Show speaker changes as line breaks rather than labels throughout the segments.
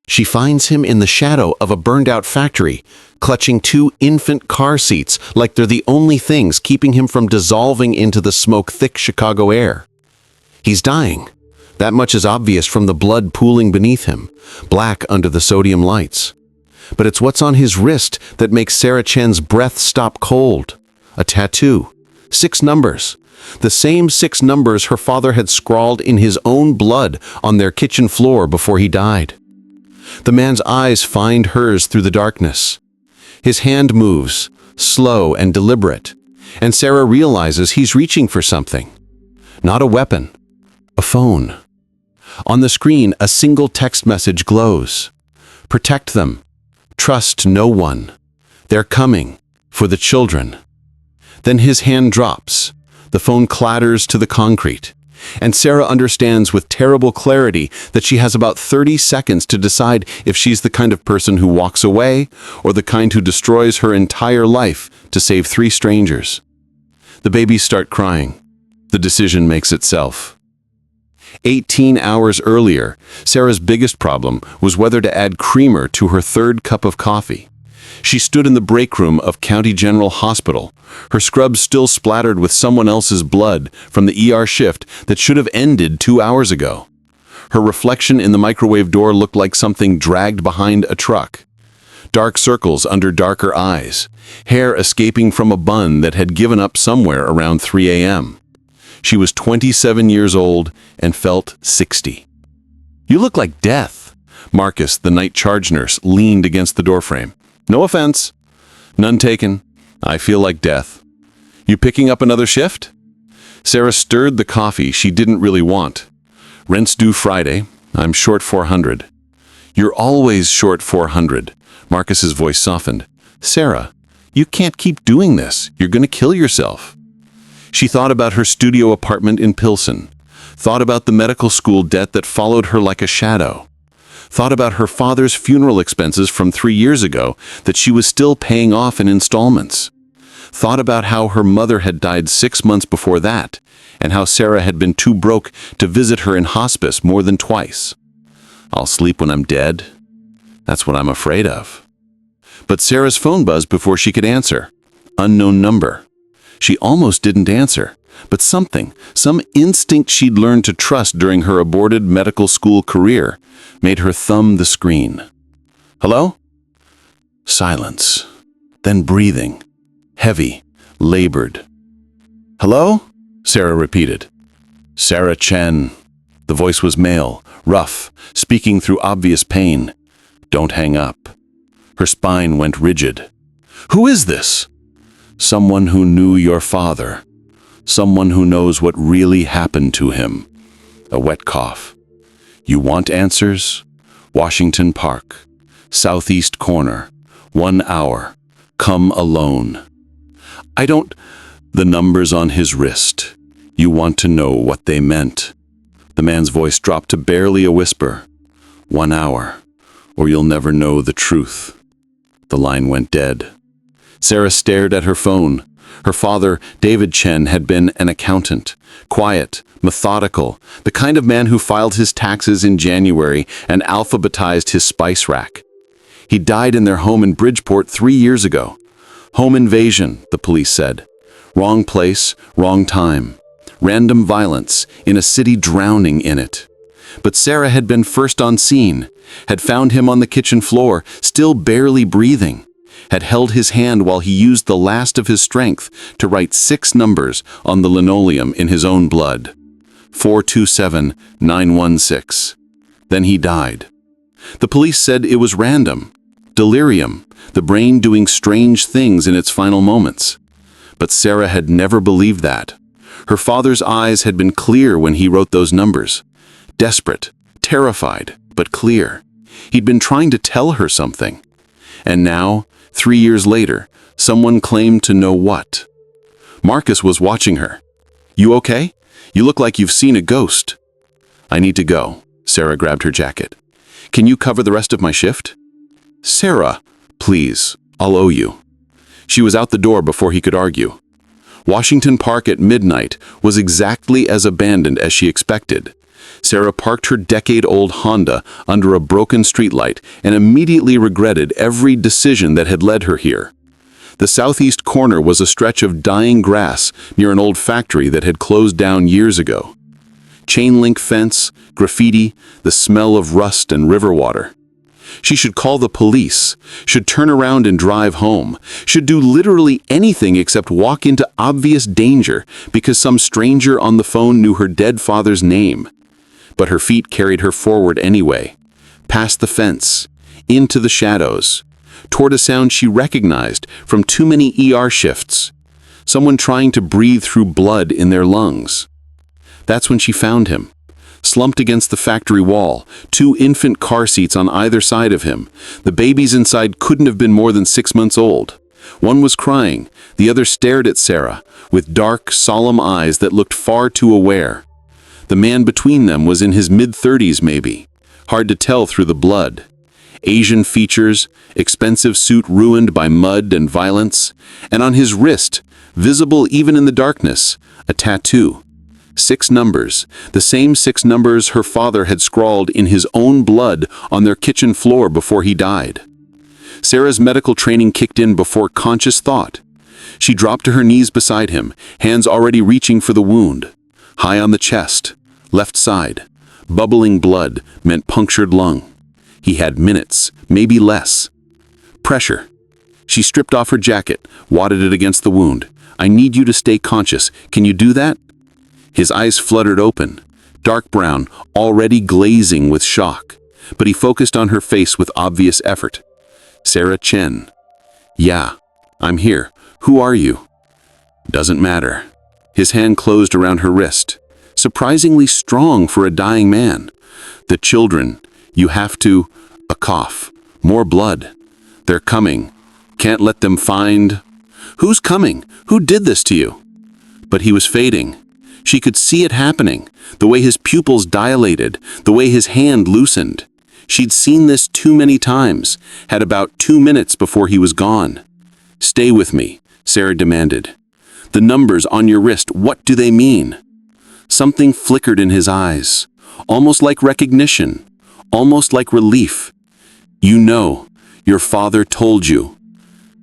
She finds him in the shadow of a burned-out factory, clutching two infant car seats like they're the only things keeping him from dissolving into the smoke-thick Chicago air. He's dying. That much is obvious from the blood pooling beneath him, black under the sodium lights. But it's what's on his wrist that makes Sarah Chen's breath stop cold. A tattoo. 6 numbers. The same 6 numbers her father had scrawled in his own blood on their kitchen floor before he died. The man's eyes find hers through the darkness. His hand moves, slow and deliberate, and Sarah realizes he's reaching for something. Not a weapon, a phone. On the screen, a single text message glows. Protect them. Trust no one. They're coming for the children. Then his hand drops. The phone clatters to the concrete, and Sarah understands with terrible clarity that she has about 30 seconds to decide if she's the kind of person who walks away or the kind who destroys her entire life to save 3 strangers. The babies start crying. The decision makes itself. 18 hours earlier, Sarah's biggest problem was whether to add creamer to her 3rd cup of coffee. She stood in the break room of County General Hospital, her scrubs still splattered with someone else's blood from the ER shift that should have ended 2 hours ago. Her reflection in the microwave door looked like something dragged behind a truck. Dark circles under darker eyes, hair escaping from a bun that had given up somewhere around 3 a.m. She was 27 years old and felt 60. "You look like death." Marcus, the night charge nurse, leaned against the doorframe. "No offense." "None taken. I feel like death." "You picking up another shift?" Sarah stirred the coffee she didn't really want. "Rent's due Friday. I'm short 400. "You're always short 400. Marcus's voice softened. "Sarah, you can't keep doing this. You're going to kill yourself." She thought about her studio apartment in Pilsen, thought about the medical school debt that followed her like a shadow, thought about her father's funeral expenses from 3 years ago that she was still paying off in installments, thought about how her mother had died 6 months before that, and how Sarah had been too broke to visit her in hospice more than twice. "I'll sleep when I'm dead." That's what I'm afraid of. But Sarah's phone buzzed before she could answer. Unknown number. She almost didn't answer, but some instinct she'd learned to trust during her aborted medical school career, made her thumb the screen. "Hello?" Silence. Then breathing. Heavy. Labored. "Hello?" Sarah repeated. "Sarah Chen." The voice was male, rough, speaking through obvious pain. "Don't hang up." Her spine went rigid. "Who is this?" "Someone who knew your father. Someone who knows what really happened to him." A wet cough. "You want answers? Washington Park. Southeast corner. 1 hour. Come alone." "I don't—" "The numbers on his wrist. You want to know what they meant." The man's voice dropped to barely a whisper. 1 hour, or you'll never know the truth." The line went dead. Sarah stared at her phone. Her father, David Chen, had been an accountant, quiet, methodical, the kind of man who filed his taxes in January and alphabetized his spice rack. He died in their home in Bridgeport 3 years ago. Home invasion, the police said. Wrong place, wrong time. Random violence in a city drowning in it. But Sarah had been first on scene, had found him on the kitchen floor, still barely breathing, had held his hand while he used the last of his strength to write 6 numbers on the linoleum in his own blood. 427916. Then he died. The police said it was random, delirium, the brain doing strange things in its final moments. But Sarah had never believed that. Her father's eyes had been clear when he wrote those numbers. Desperate, terrified, but clear. He'd been trying to tell her something. And now, 3 years later, someone claimed to know what. Marcus was watching her. "You okay? You look like you've seen a ghost." "I need to go." Sarah grabbed her jacket. "Can you cover the rest of my shift?" "Sarah, please, I'll owe you." She was out the door before he could argue. Washington Park at midnight was exactly as abandoned as she expected. Sarah parked her decade-old Honda under a broken streetlight and immediately regretted every decision that had led her here. The southeast corner was a stretch of dying grass near an old factory that had closed down years ago. Chain-link fence, graffiti, the smell of rust and river water. She should call the police, should turn around and drive home, should do literally anything except walk into obvious danger because some stranger on the phone knew her dead father's name. But her feet carried her forward anyway, past the fence, into the shadows, toward a sound she recognized from too many ER shifts, someone trying to breathe through blood in their lungs. That's when she found him, slumped against the factory wall, 2 infant car seats on either side of him. The babies inside couldn't have been more than 6 months old. One was crying, the other stared at Sarah, with dark, solemn eyes that looked far too aware. The man between them was in his mid-30s maybe, hard to tell through the blood. Asian features, expensive suit ruined by mud and violence, and on his wrist, visible even in the darkness, a tattoo. 6 numbers, the same 6 numbers her father had scrawled in his own blood on their kitchen floor before he died. Sarah's medical training kicked in before conscious thought. She dropped to her knees beside him, hands already reaching for the wound. High on the chest, left side. Bubbling blood meant punctured lung. He had minutes, maybe less. Pressure. She stripped off her jacket, wadded it against the wound. "I need you to stay conscious. Can you do that?" His eyes fluttered open, dark brown, already glazing with shock. But he focused on her face with obvious effort. "Sarah Chen." "Yeah, I'm here. Who are you?" "Doesn't matter." His hand closed around her wrist, surprisingly strong for a dying man. "The children, you have to..." A cough. "More blood. They're coming. Can't let them find..." "Who's coming? Who did this to you?" But he was fading. She could see it happening, the way his pupils dilated, the way his hand loosened. She'd seen this too many times, had about 2 minutes before he was gone. "Stay with me," Sarah demanded. "The numbers on your wrist, what do they mean?" Something flickered in his eyes, almost like recognition, almost like relief. "You know, your father told you."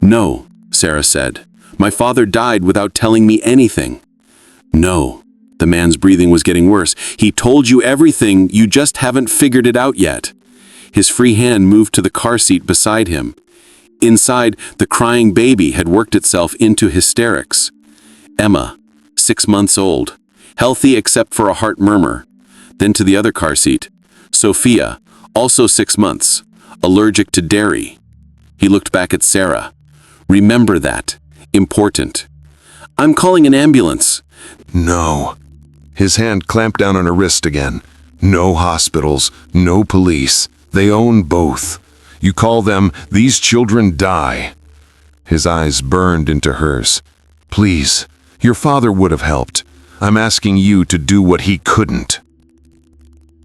"No," Sarah said. "My father died without telling me anything." "No." The man's breathing was getting worse. "He told you everything, you just haven't figured it out yet." His free hand moved to the car seat beside him. Inside, the crying baby had worked itself into hysterics. Emma, 6 months old, healthy except for a heart murmur. Then to the other car seat. Sophia, also 6 months, allergic to dairy. He looked back at Sarah. "Remember that. Important." "I'm calling an ambulance."
"No." His hand clamped down on her wrist again. "No hospitals, no police. They own both. You call them, these children die." His eyes burned into hers. "Please, your father would have helped. I'm asking you to do what he couldn't."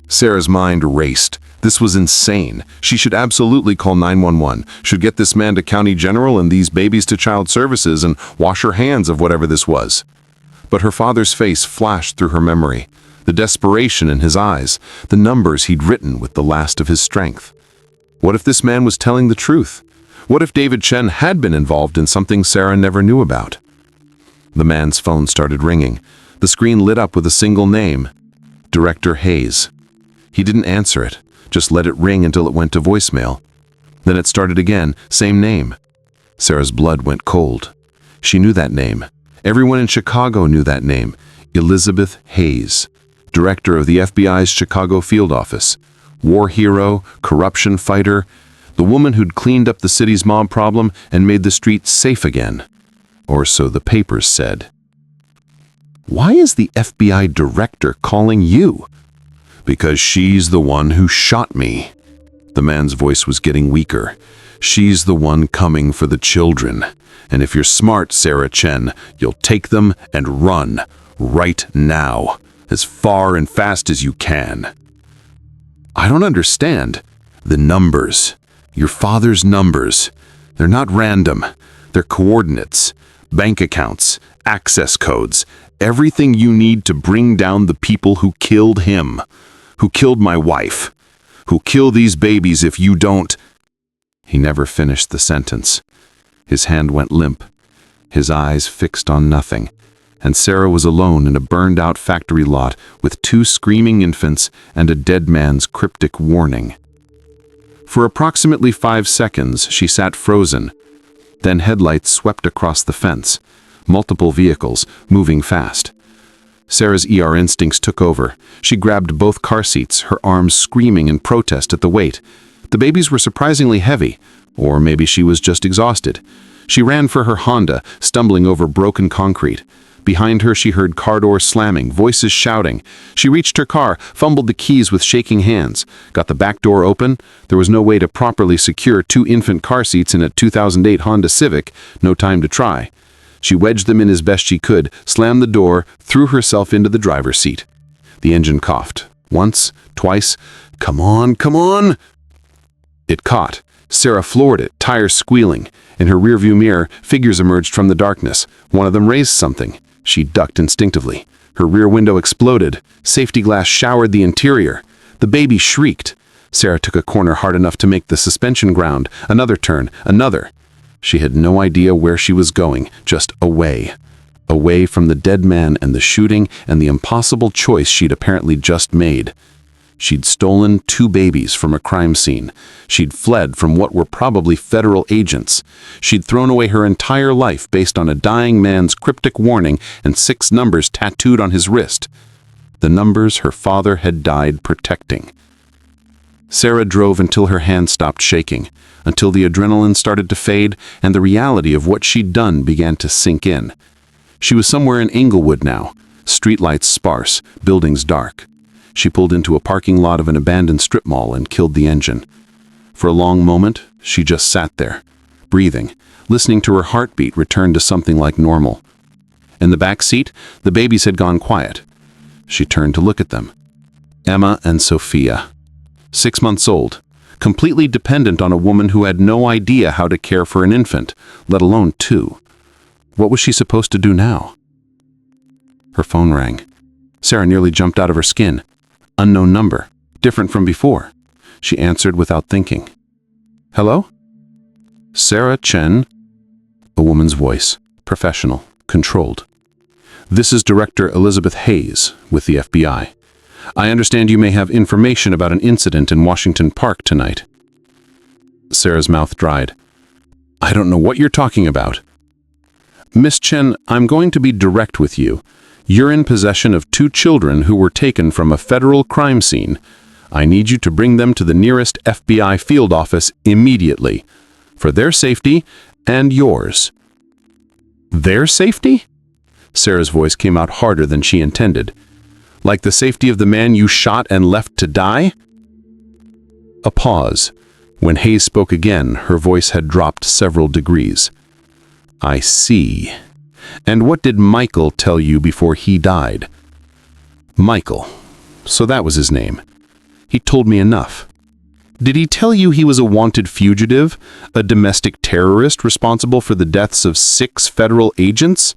Sarah's mind raced. This was insane. She should absolutely call 911, should get this man to County General and these babies to Child Services and wash her hands of whatever this was. But her father's face flashed through her memory, the desperation in his eyes, the numbers he'd written with the last of his strength. What if this man was telling the truth? What if David Chen had been involved in something Sarah never knew about? The man's phone started ringing. The screen lit up with a single name, Director Hayes. He didn't answer it, just let it ring until it went to voicemail. Then it started again, same name. Sarah's blood went cold. She knew that name. Everyone in Chicago knew that name. Elizabeth Hayes, director of the FBI's Chicago field office. War hero, corruption fighter, the woman who'd cleaned up the city's mob problem and made the streets safe again. Or so the papers said. "Why is the FBI director calling you?" "Because she's the one who shot me." The man's voice was getting weaker. "She's the one coming for the children. And if you're smart, Sarah Chen, you'll take them and run, right now, as far and fast as you can." "I don't understand." "The numbers. Your father's numbers. They're not random. They're coordinates. bank accounts, access codes, everything you need to bring down the people who killed him, who killed my wife, who kill these babies if you don't." He never finished the sentence. His hand went limp, his eyes fixed on nothing, and Sarah was alone in a burned-out factory lot with 2 screaming infants and a dead man's cryptic warning. For approximately 5 seconds, she sat frozen. Then headlights swept across the fence, multiple vehicles, moving fast. Sarah's ER instincts took over. She grabbed both car seats, her arms screaming in protest at the weight. The babies were surprisingly heavy, or maybe she was just exhausted. She ran for her Honda, stumbling over broken concrete. Behind her, she heard car doors slamming, voices shouting. She reached her car, fumbled the keys with shaking hands, got the back door open. There was no way to properly secure 2 infant car seats in a 2008 Honda Civic. No time to try. She wedged them in as best she could, slammed the door, threw herself into the driver's seat. The engine coughed. Once, twice. "Come on, come on!" It caught. Sarah floored it, tires squealing. In her rearview mirror, figures emerged from the darkness. One of them raised something. She ducked instinctively. Her rear window exploded. Safety glass showered the interior. The baby shrieked. Sarah took a corner hard enough to make the suspension ground. Another turn, another. She had no idea where she was going, just away. Away from the dead man and the shooting and the impossible choice she'd apparently just made. She'd stolen 2 babies from a crime scene. She'd fled from what were probably federal agents. She'd thrown away her entire life based on a dying man's cryptic warning and 6 numbers tattooed on his wrist. The numbers her father had died protecting. Sarah drove until her hands stopped shaking, until the adrenaline started to fade and the reality of what she'd done began to sink in. She was somewhere in Inglewood now, streetlights sparse, buildings dark. She pulled into a parking lot of an abandoned strip mall and killed the engine. For a long moment, she just sat there, breathing, listening to her heartbeat return to something like normal. In the back seat, the babies had gone quiet. She turned to look at them. Emma and Sophia. 6 months old, completely dependent on a woman who had no idea how to care for an infant, let alone 2. What was she supposed to do now? Her phone rang. Sarah nearly jumped out of her skin. Unknown number, different from before. She answered without thinking. "Hello?" "Sarah Chen?" A woman's voice, professional, controlled. "This is Director Elizabeth Hayes with the FBI. I understand you may have information about an incident in Washington Park tonight." Sarah's mouth dried. "I don't know what you're talking about." "Miss Chen, I'm going to be direct with you. You're in possession of 2 children who were taken from a federal crime scene. I need you to bring them to the nearest FBI field office immediately, for their safety and yours." "Their safety?" Sarah's voice came out harder than she intended. "Like the safety of the man you shot and left to die?" A pause. When Hayes spoke again, her voice had dropped several degrees. "I see. And what did Michael tell you before he died?" "Michael. So that was his name. He told me enough. Did he tell you he was a wanted fugitive, a domestic terrorist responsible for the deaths of 6 federal agents?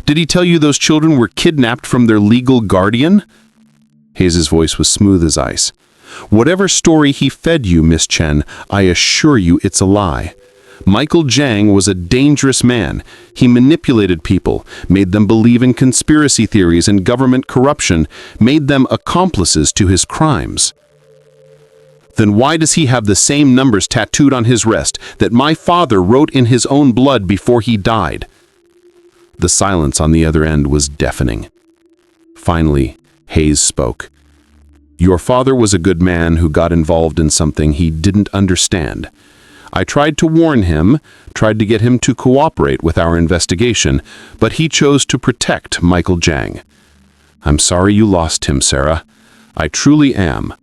Did he tell you those children were kidnapped from their legal guardian?" Hayes' voice was smooth as ice. "Whatever story he fed you, Miss Chen, I assure you it's a lie. Michael Jang was a dangerous man. He manipulated people, made them believe in conspiracy theories and government corruption, made them accomplices to his crimes." "Then why does he have the same numbers tattooed on his wrist that my father wrote in his own blood before he died?" The silence on the other end was deafening. Finally, Hayes spoke. "Your father was a good man who got involved in something he didn't understand. I tried to warn him, tried to get him to cooperate with our investigation, but he chose to protect Michael Jang. I'm sorry you lost him, Sarah. I truly am.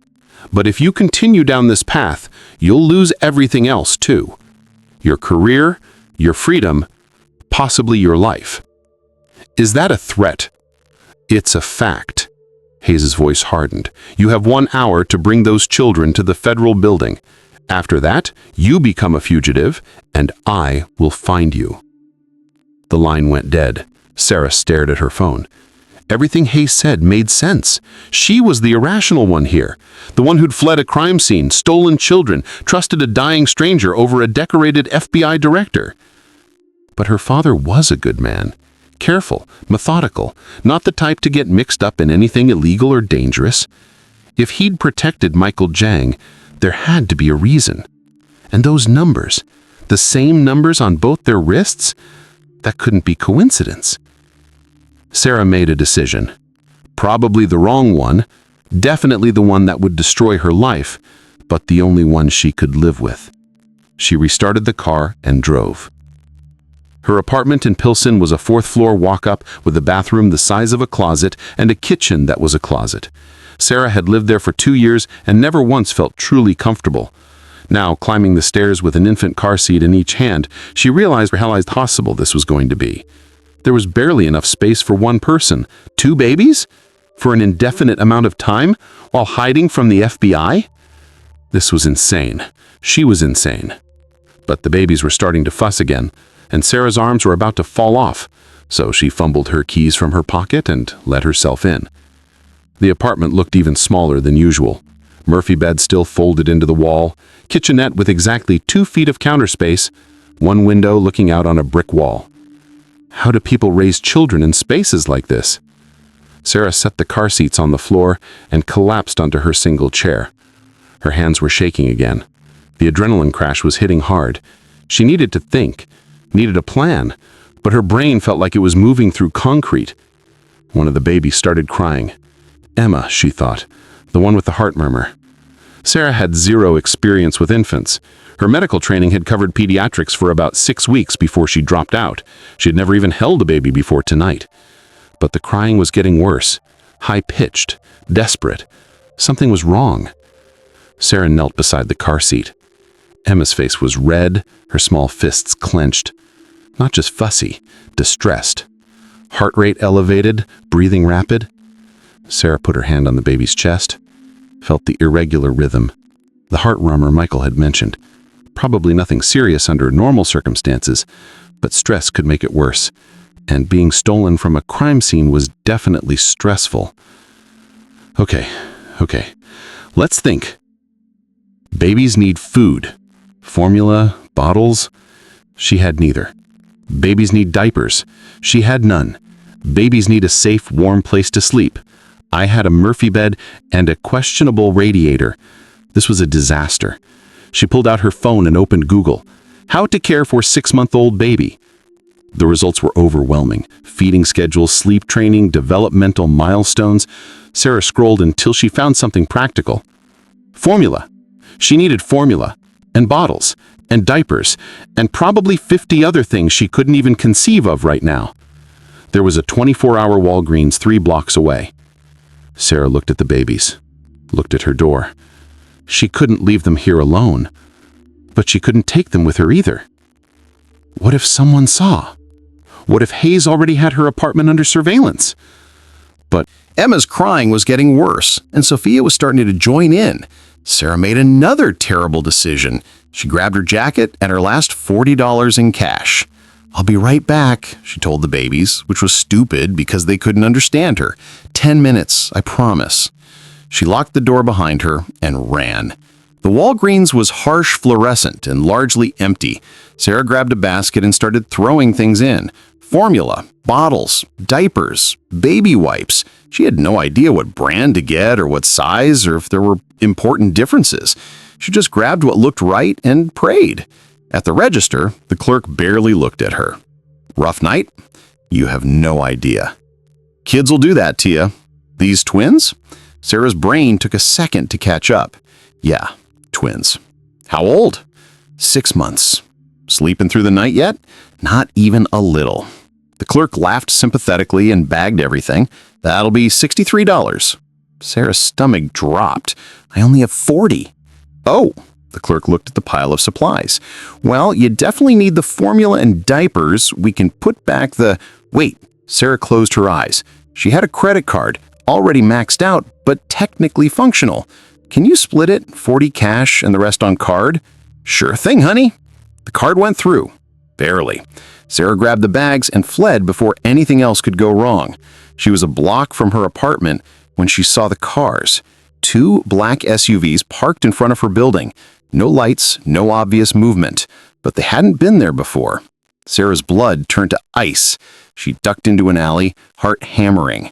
But if you continue down this path, you'll lose everything else too. Your career, your freedom, possibly your life." "Is that a threat?" "It's a fact." Hayes' voice hardened. "You have 1 hour to bring those children to the federal building. After that, you become a fugitive, and I will find you."
The line went dead. Sarah stared at her phone. Everything Hayes said made sense. She was the irrational one here. The one who'd fled a crime scene, stolen children, trusted a dying stranger over a decorated FBI director. But her father was a good man. Careful, methodical, not the type to get mixed up in anything illegal or dangerous. If he'd protected Michael Jang, there had to be a reason. And those numbers, the same numbers on both their wrists, that couldn't be coincidence. Sarah made a decision. Probably the wrong one, definitely the one that would destroy her life, but the only one she could live with. She restarted the car and drove. Her apartment in Pilsen was a fourth-floor walk-up with a bathroom the size of a closet and a kitchen that was a closet. Sarah had lived there for 2 years and never once felt truly comfortable. Now, climbing the stairs with an infant car seat in each hand, she realized how possible this was going to be. There was barely enough space for one person. 2 babies? For an indefinite amount of time? While hiding from the FBI? This was insane. She was insane. But the babies were starting to fuss again, and Sarah's arms were about to fall off, so she fumbled her keys from her pocket and let herself in. The apartment looked even smaller than usual. Murphy bed still folded into the wall, kitchenette with exactly 2 feet of counter space, one window looking out on a brick wall. How do people raise children in spaces like this? Sarah set the car seats on the floor and collapsed onto her single chair. Her hands were shaking again. The adrenaline crash was hitting hard. She needed to think, needed a plan, but her brain felt like it was moving through concrete. One of the babies started crying. Emma, she thought, the one with the heart murmur. Sarah had 0 experience with infants. Her medical training had covered pediatrics for about 6 weeks before she dropped out. She had never even held a baby before tonight. But the crying was getting worse, high-pitched, desperate. Something was wrong. Sarah knelt beside the car seat. Emma's face was red, her small fists clenched. Not just fussy, distressed. Heart rate elevated, breathing rapid. Sarah put her hand on the baby's chest, felt the irregular rhythm. The heart murmur Michael had mentioned. Probably nothing serious under normal circumstances, but stress could make it worse. And being stolen from a crime scene was definitely stressful. Okay. Let's think. Babies need food. Formula, bottles. She had neither. Babies need diapers. She had none. Babies need a safe, warm place to sleep. I had a Murphy bed and a questionable radiator. This was a disaster. She pulled out her phone and opened Google. How to care for 6-month-old baby. The results were overwhelming. Feeding schedules, sleep training, developmental milestones. Sarah scrolled until she found something practical. Formula. She needed formula, and bottles, and diapers, and probably 50 other things she couldn't even conceive of right now. There was a 24-hour Walgreens 3 blocks away. Sarah looked at the babies, looked at her door. She couldn't leave them here alone, but she couldn't take them with her either. What if someone saw? What if Hayes already had her apartment under surveillance? But
Emma's crying was getting worse, and Sophia was starting to join in. Sarah made another terrible decision. She grabbed her jacket and her last $40 in cash. "I'll be right back," she told the babies, which was stupid because they couldn't understand her. 10 minutes, I promise." She locked the door behind her and ran. The Walgreens was harsh fluorescent and largely empty. Sarah grabbed a basket and started throwing things in. Formula, bottles, diapers, baby wipes. She had no idea what brand to get or what size or if there were important differences. She just grabbed what looked right and prayed. At the register, the clerk barely looked at her. "Rough night? You have no idea." "Kids will do that to you." "These twins?" Sarah's brain took a second to catch up. "Yeah, twins." "How old?" 6 months. "Sleeping through the night yet?" "Not even a little." The clerk laughed sympathetically and bagged everything. "That'll be $63. Sarah's stomach dropped. "I only have 40. "Oh." The clerk looked at the pile of supplies. "Well, you definitely need the formula and diapers. We can put back the—" "Wait." Sarah closed her eyes. She had a credit card, already maxed out, but technically functional. "Can you split it, 40 cash and the rest on card?" "Sure thing, honey." The card went through. Barely.
Sarah grabbed the bags and fled before anything else could go wrong. She was a block from her apartment when she saw the cars. 2 black SUVs parked in front of her building. No lights, no obvious movement, but they hadn't been there before. Sarah's blood turned to ice. She ducked into an alley, heart hammering.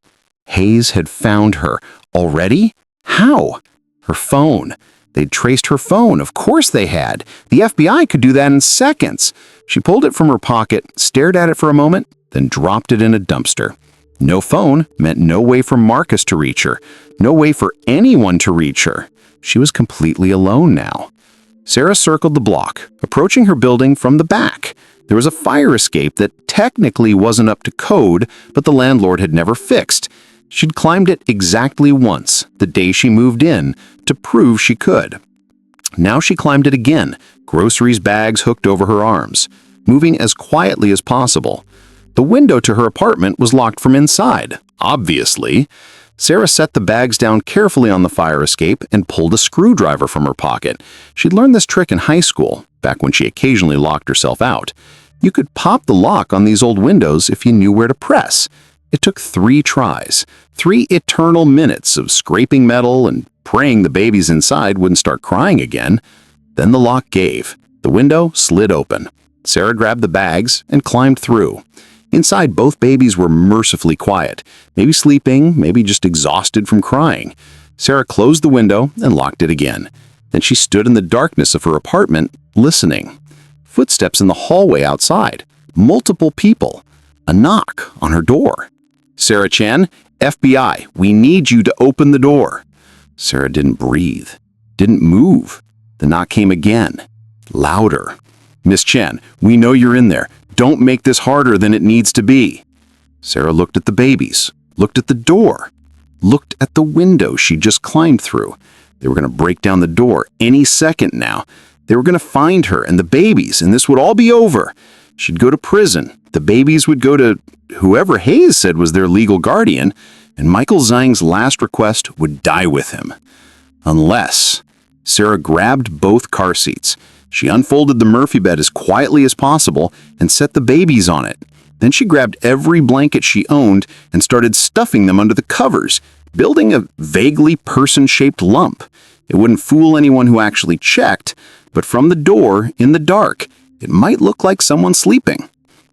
Hayes had found her. Already? How? Her phone. They'd traced her phone. Of course they had. The FBI could do that in seconds. She pulled it from her pocket, stared at it for a moment, then dropped it in a dumpster. No phone meant no way for Marcus to reach her. No way for anyone to reach her. She was completely alone now. Sarah circled the block, approaching her building from the back. There was a fire escape that technically wasn't up to code, but the landlord had never fixed. She'd climbed it exactly once, the day she moved in, to prove she could. Now she climbed it again, groceries bags hooked over her arms, moving as quietly as possible. The window to her apartment was locked from inside, obviously. Sarah set the bags down carefully on the fire escape and pulled a screwdriver from her pocket. She'd learned this trick in high school, back when she occasionally locked herself out. You could pop the lock on these old windows if you knew where to press. It took 3 tries, 3 eternal minutes of scraping metal and praying the babies inside wouldn't start crying again. Then the lock gave. The window slid open. Sarah grabbed the bags and climbed through. Inside, both babies were mercifully quiet, maybe sleeping, maybe just exhausted from crying. Sarah closed the window and locked it again. Then she stood in the darkness of her apartment, listening. Footsteps in the hallway outside. Multiple people. A knock on her door. "Sarah Chen, FBI, we need you to open the door." Sarah didn't breathe, didn't move. The knock came again, louder. "Miss Chen, we know you're in there. Don't make this harder than it needs to be." Sarah looked at the babies, looked at the door, looked at the window she just climbed through. They were going to break down the door any second now. They were going to find her and the babies, and this would all be over. She'd go to prison. The babies would go to whoever Hayes said was their legal guardian, and Michael Zhang's last request would die with him. Unless Sarah grabbed both car seats. She unfolded the Murphy bed as quietly as possible and set the babies on it. Then she grabbed every blanket she owned and started stuffing them under the covers, building a vaguely person-shaped lump. It wouldn't fool anyone who actually checked, but from the door, in the dark, it might look like someone sleeping.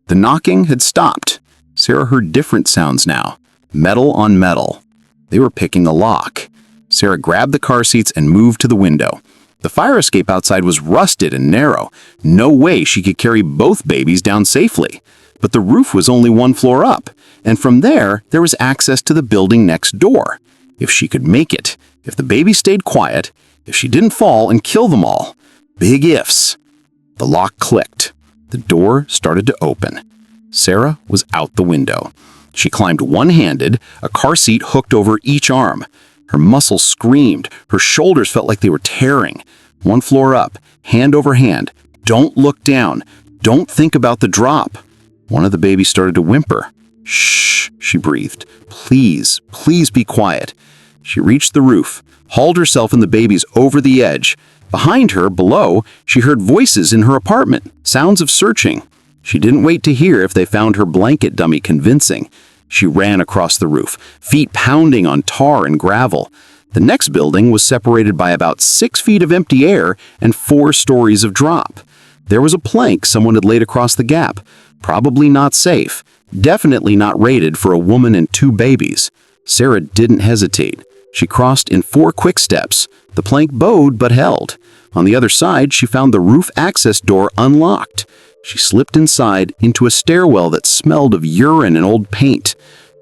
The knocking had stopped. Sarah heard different sounds now, metal on metal. They were picking a lock. Sarah grabbed the car seats and moved to the window. The fire escape outside was rusted and narrow. No way she could carry both babies down safely. But the roof was only 1 floor up, and from there was access to the building next door. If she could make it, if the baby stayed quiet, if she didn't fall and kill them all. Big ifs. The lock clicked. The door started to open. Sarah was out the window. She climbed one-handed, a car seat hooked over each arm. Her muscles screamed. Her shoulders felt like they were tearing. 1 floor up, hand over hand. Don't look down. Don't think about the drop. One of the babies started to whimper. "Shh," she breathed. "Please, please be quiet." She reached the roof, hauled herself and the babies over the edge. Behind her, below, she heard voices in her apartment, sounds of searching. She didn't wait to hear if they found her blanket dummy convincing. She ran across the roof, feet pounding on tar and gravel. The next building was separated by about 6 feet of empty air and 4 stories of drop. There was a plank someone had laid across the gap. Probably not safe. Definitely not rated for a woman and 2 babies. Sarah didn't hesitate. She crossed in 4 quick steps. The plank bowed but held. On the other side, she found the roof access door unlocked. She slipped inside into a stairwell that smelled of urine and old paint.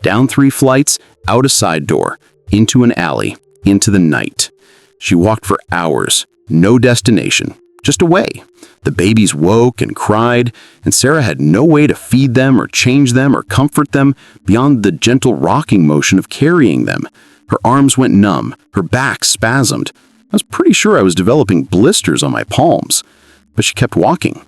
Down 3 flights, out a side door, into an alley, into the night. She walked for hours, no destination, just away. The babies woke and cried, and Sarah had no way to feed them or change them or comfort them beyond the gentle rocking motion of carrying them. Her arms went numb, her back spasmed. I was pretty sure I was developing blisters on my palms, but she kept walking.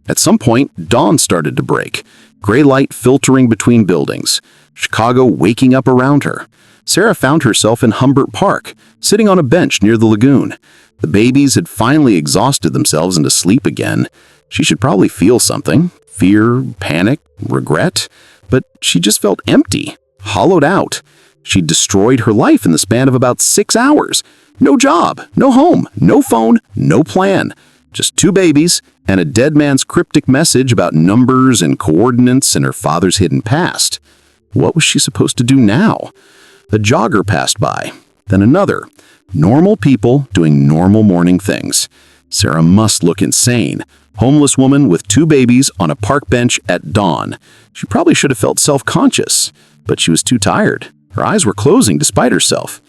At some point, dawn started to break, gray light filtering between buildings, Chicago waking up around her. Sarah found herself in Humbert Park, sitting on a bench near the lagoon. The babies had finally exhausted themselves into sleep again. She should probably feel something, fear, panic, regret, but she just felt empty, hollowed out. She'd destroyed her life in the span of about 6 hours. No job, no home, no phone, no plan. Just 2 babies and a dead man's cryptic message about numbers and coordinates and her father's hidden past. What was she supposed to do now? A jogger passed by, then another. Normal people doing normal morning things. Sarah must look insane. Homeless woman with 2 babies on a park bench at dawn. She probably should have felt self-conscious, but she was too tired. Her eyes were closing despite herself.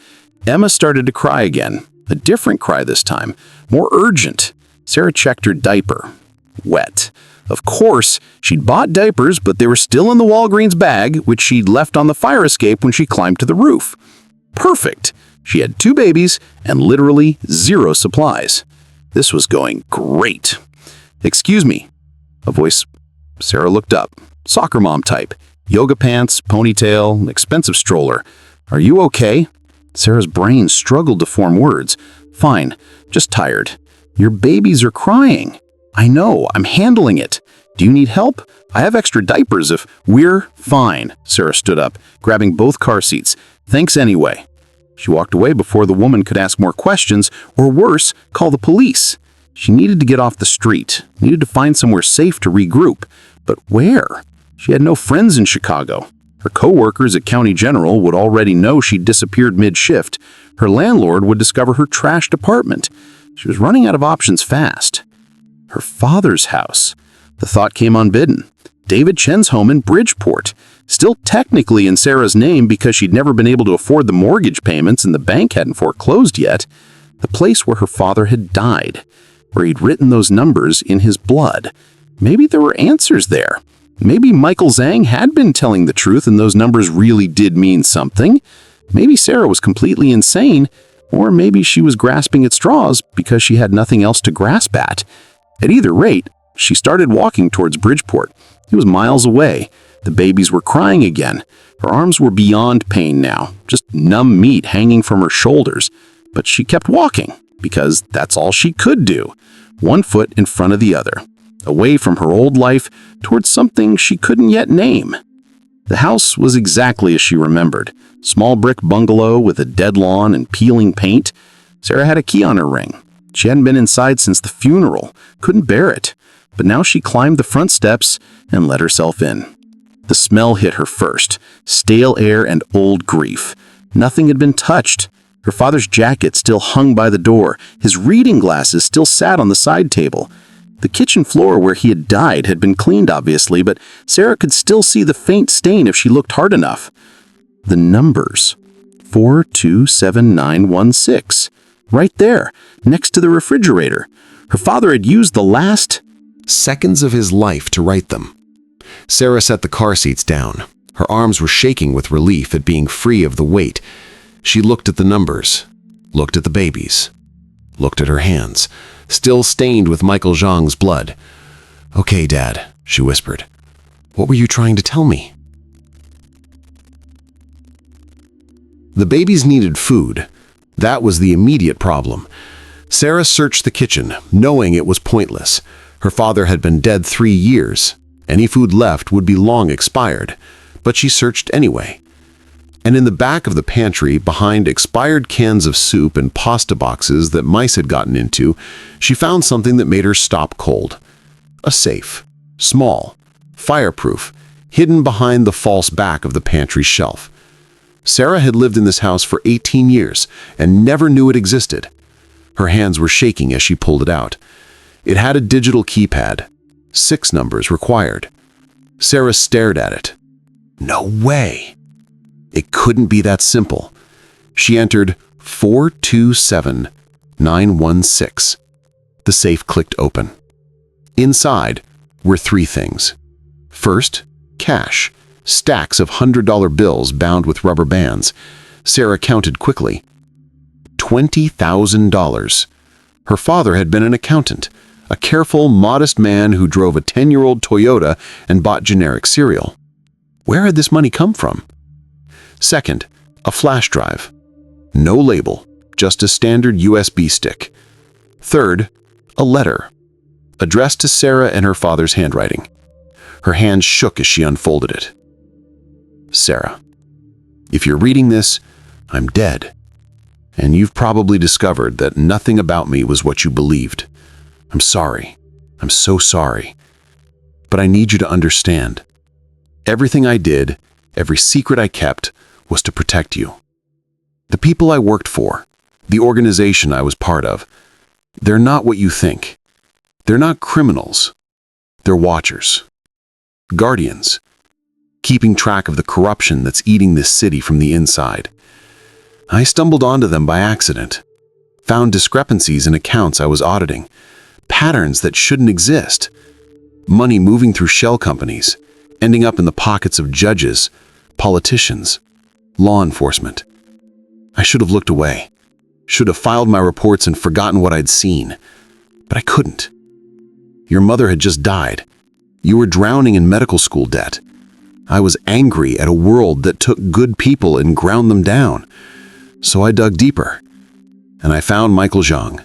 Emma started to cry again. A different cry this time, more urgent. Sarah checked her diaper. Wet. Of course, she'd bought diapers, but they were still in the Walgreens bag, which she'd left on the fire escape when she climbed to the roof. Perfect. She had 2 babies and literally 0 supplies. This was going great. "Excuse me." A voice. Sarah looked up. Soccer mom type. Yoga pants, ponytail, expensive stroller. "Are you okay?" Sarah's brain struggled to form words. "Fine, just tired." "Your babies are crying." "I know, I'm handling it." "Do you need help? I have extra diapers if..." "We're fine." Sarah stood up, grabbing both car seats. "Thanks anyway." She walked away before the woman could ask more questions, or worse, call the police. She needed to get off the street, needed to find somewhere safe to regroup. But where? She had no friends in Chicago. Her co-workers at County General would already know she'd disappeared mid-shift. Her landlord would discover her trashed apartment. She was running out of options fast. Her father's house. The thought came unbidden. David Chen's home in Bridgeport, still technically in Sarah's name because she'd never been able to afford the mortgage payments and the bank hadn't foreclosed yet. The place where her father had died, where he'd written those numbers in his blood. Maybe there were answers there. Maybe Michael Zhang had been telling the truth and those numbers really did mean something. Maybe Sarah was completely insane, or maybe she was grasping at straws because she had nothing else to grasp at. At either rate, she started walking towards Bridgeport. It was miles away. The babies were crying again. Her arms were beyond pain now, just numb meat hanging from her shoulders. But she kept walking, because that's all she could do. 1 foot in front of the other, away from her old life towards something she couldn't yet name. The house was exactly as she remembered. Small brick bungalow with a dead lawn and peeling paint. Sarah had a key on her ring. She hadn't been inside since the funeral, couldn't bear it. But now she climbed the front steps and let herself in. The smell hit her first, stale air and old grief. Nothing had been touched. Her father's jacket still hung by the door. His reading glasses still sat on the side table. The kitchen floor where he had died had been cleaned, obviously, but Sarah could still see the faint stain if she looked hard enough. The numbers. 427916. Right there, next to the refrigerator. Her father had used the last
seconds of his life to write them. Sarah set the car seats down. Her arms were shaking with relief at being free of the weight. She looked at the numbers, looked at the babies, looked at her hands, still stained with Michael Zhang's blood. "Okay, Dad," she whispered. "What were you trying to tell me?" The babies needed food. That was the immediate problem. Sarah searched the kitchen, knowing it was pointless. Her father had been dead 3 years. Any food left would be long expired. But she searched anyway. And in the back of the pantry, behind expired cans of soup and pasta boxes that mice had gotten into, she found something that made her stop cold. A safe. Small. Fireproof. Hidden behind the false back of the pantry shelf. Sarah had lived in this house for 18 years and never knew it existed. Her hands were shaking as she pulled it out. It had a digital keypad. 6 numbers required. Sarah stared at it. No way! It couldn't be that simple. She entered 427916. The safe clicked open. Inside were 3 things. First, cash. Stacks of $100 bills bound with rubber bands. Sarah counted quickly. $20,000. Her father had been an accountant, a careful, modest man who drove a 10-year-old Toyota and bought generic cereal. Where had this money come from? Second,
A flash drive. No label, just a standard USB stick. Third, a letter, addressed to Sarah in her father's handwriting. Her hands shook as she unfolded it. Sarah, if you're reading this, I'm dead. And you've probably discovered that nothing about me was what you believed. I'm sorry. I'm so sorry. But I need you to understand. Everything I did, every secret I kept, was to protect you. The people I worked for, the organization I was part of, they're not what you think. They're not criminals. They're watchers. Guardians. Keeping track of the corruption that's eating this city from the inside. I stumbled onto them by accident. Found discrepancies in accounts I was auditing. Patterns that shouldn't exist. Money moving through shell companies, ending up in the pockets of judges, politicians, law enforcement. I should have looked away. Should have filed my reports and forgotten what I'd seen. But I couldn't. Your mother had just died. You were drowning in medical school debt. I was angry at a world that took good people and ground them down. So I dug deeper. And I found Michael Zhang.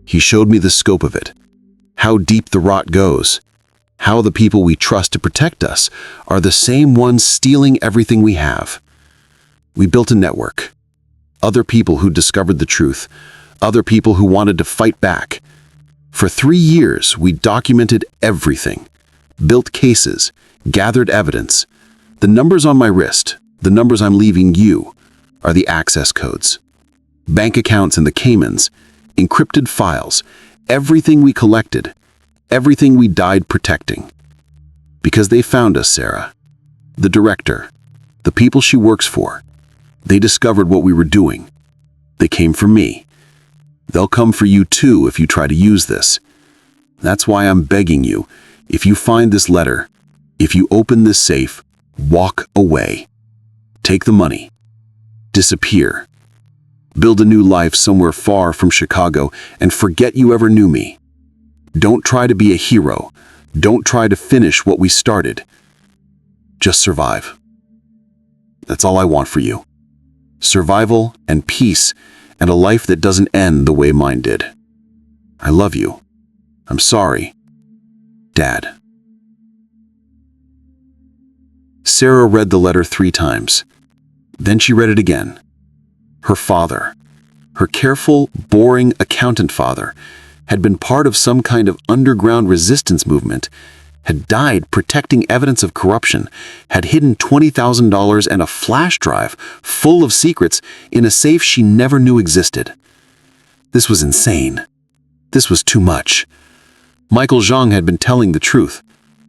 He showed me the scope of it. How deep the rot goes. How the people we trust to protect us are the same ones stealing everything we have. We built a network. Other people who discovered the truth. Other people who wanted to fight back. For 3 years, we documented everything. Built cases. Gathered evidence. The numbers on my wrist, the numbers I'm leaving you, are the access codes. Bank accounts in the Caymans. Encrypted files. Everything we collected. Everything we died protecting. Because they found us, Sarah. The director. The people she works for. They discovered what we were doing. They came for me. They'll come for you too if you try to use this. That's why I'm begging you, if you find this letter, if you open this safe, walk away. Take the money. Disappear. Build a new life somewhere far from Chicago and forget you ever knew me. Don't try to be a hero. Don't try to finish what we started. Just survive. That's all I want for you. Survival and peace and a life that doesn't end the way mine did. I love you. I'm sorry. Dad. Sarah read the letter 3 times. Then she read it again. Her father, her careful, boring accountant father, had been part of some kind of underground resistance movement, had died protecting evidence of corruption, had hidden $20,000 and a flash drive full of secrets in a safe she never knew existed. This was insane. This was too much. Michael Zhang had been telling the truth.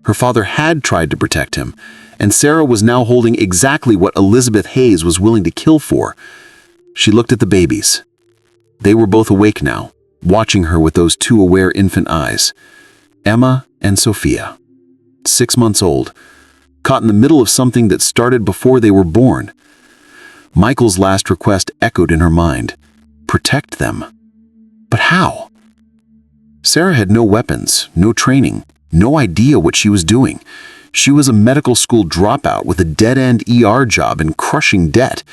Her father had tried to protect him, and Sarah was now holding exactly what Elizabeth Hayes was willing to kill for. She looked at the babies. They were both awake now, watching her with those 2 aware infant eyes. Emma and Sophia, 6 months old, caught in the middle of something that started before they were born. Michael's last request echoed in her mind. Protect them. But how? Sarah had no weapons, no training, no idea what she was doing. She was a medical school dropout with a dead-end ER job and crushing debt.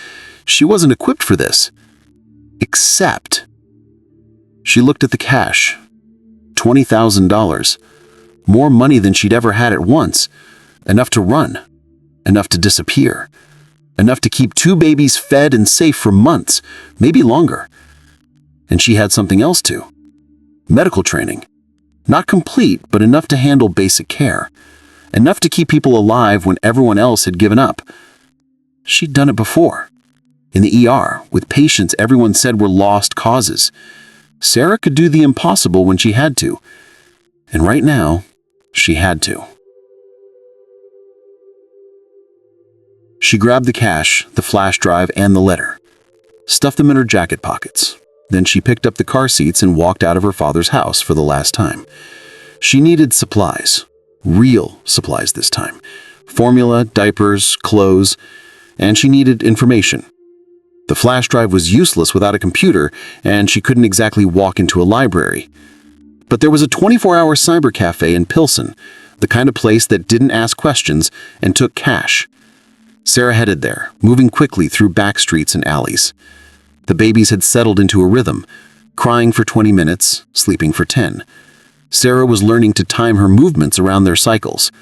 She wasn't equipped for this. Except... She looked at the cash. $20,000. More money than she'd ever had at once. Enough to run. Enough to disappear. Enough to keep 2 babies fed and safe for months, maybe longer. And she had something else too. Medical training. Not complete, but enough to handle basic care. Enough to keep people alive when everyone else had given up. She'd done it before. In the ER, with patients everyone said were lost causes. Sarah could do the impossible when she had to. And right now, she had to. She grabbed the cash, the flash drive, and the letter. Stuffed them in her jacket pockets. Then she picked up the car seats and walked out of her father's house for the last time. She needed supplies. Real supplies this time. Formula, diapers, clothes, and she needed information. The flash drive was useless without a computer, and she couldn't exactly walk into a library. But there was a 24-hour cyber cafe in Pilsen, the kind of place that didn't ask questions and took cash.
Sarah headed there, moving quickly through back streets and alleys. The babies had settled into a rhythm, crying for 20 minutes, sleeping for 10. Sarah was learning to time her movements around their cycles.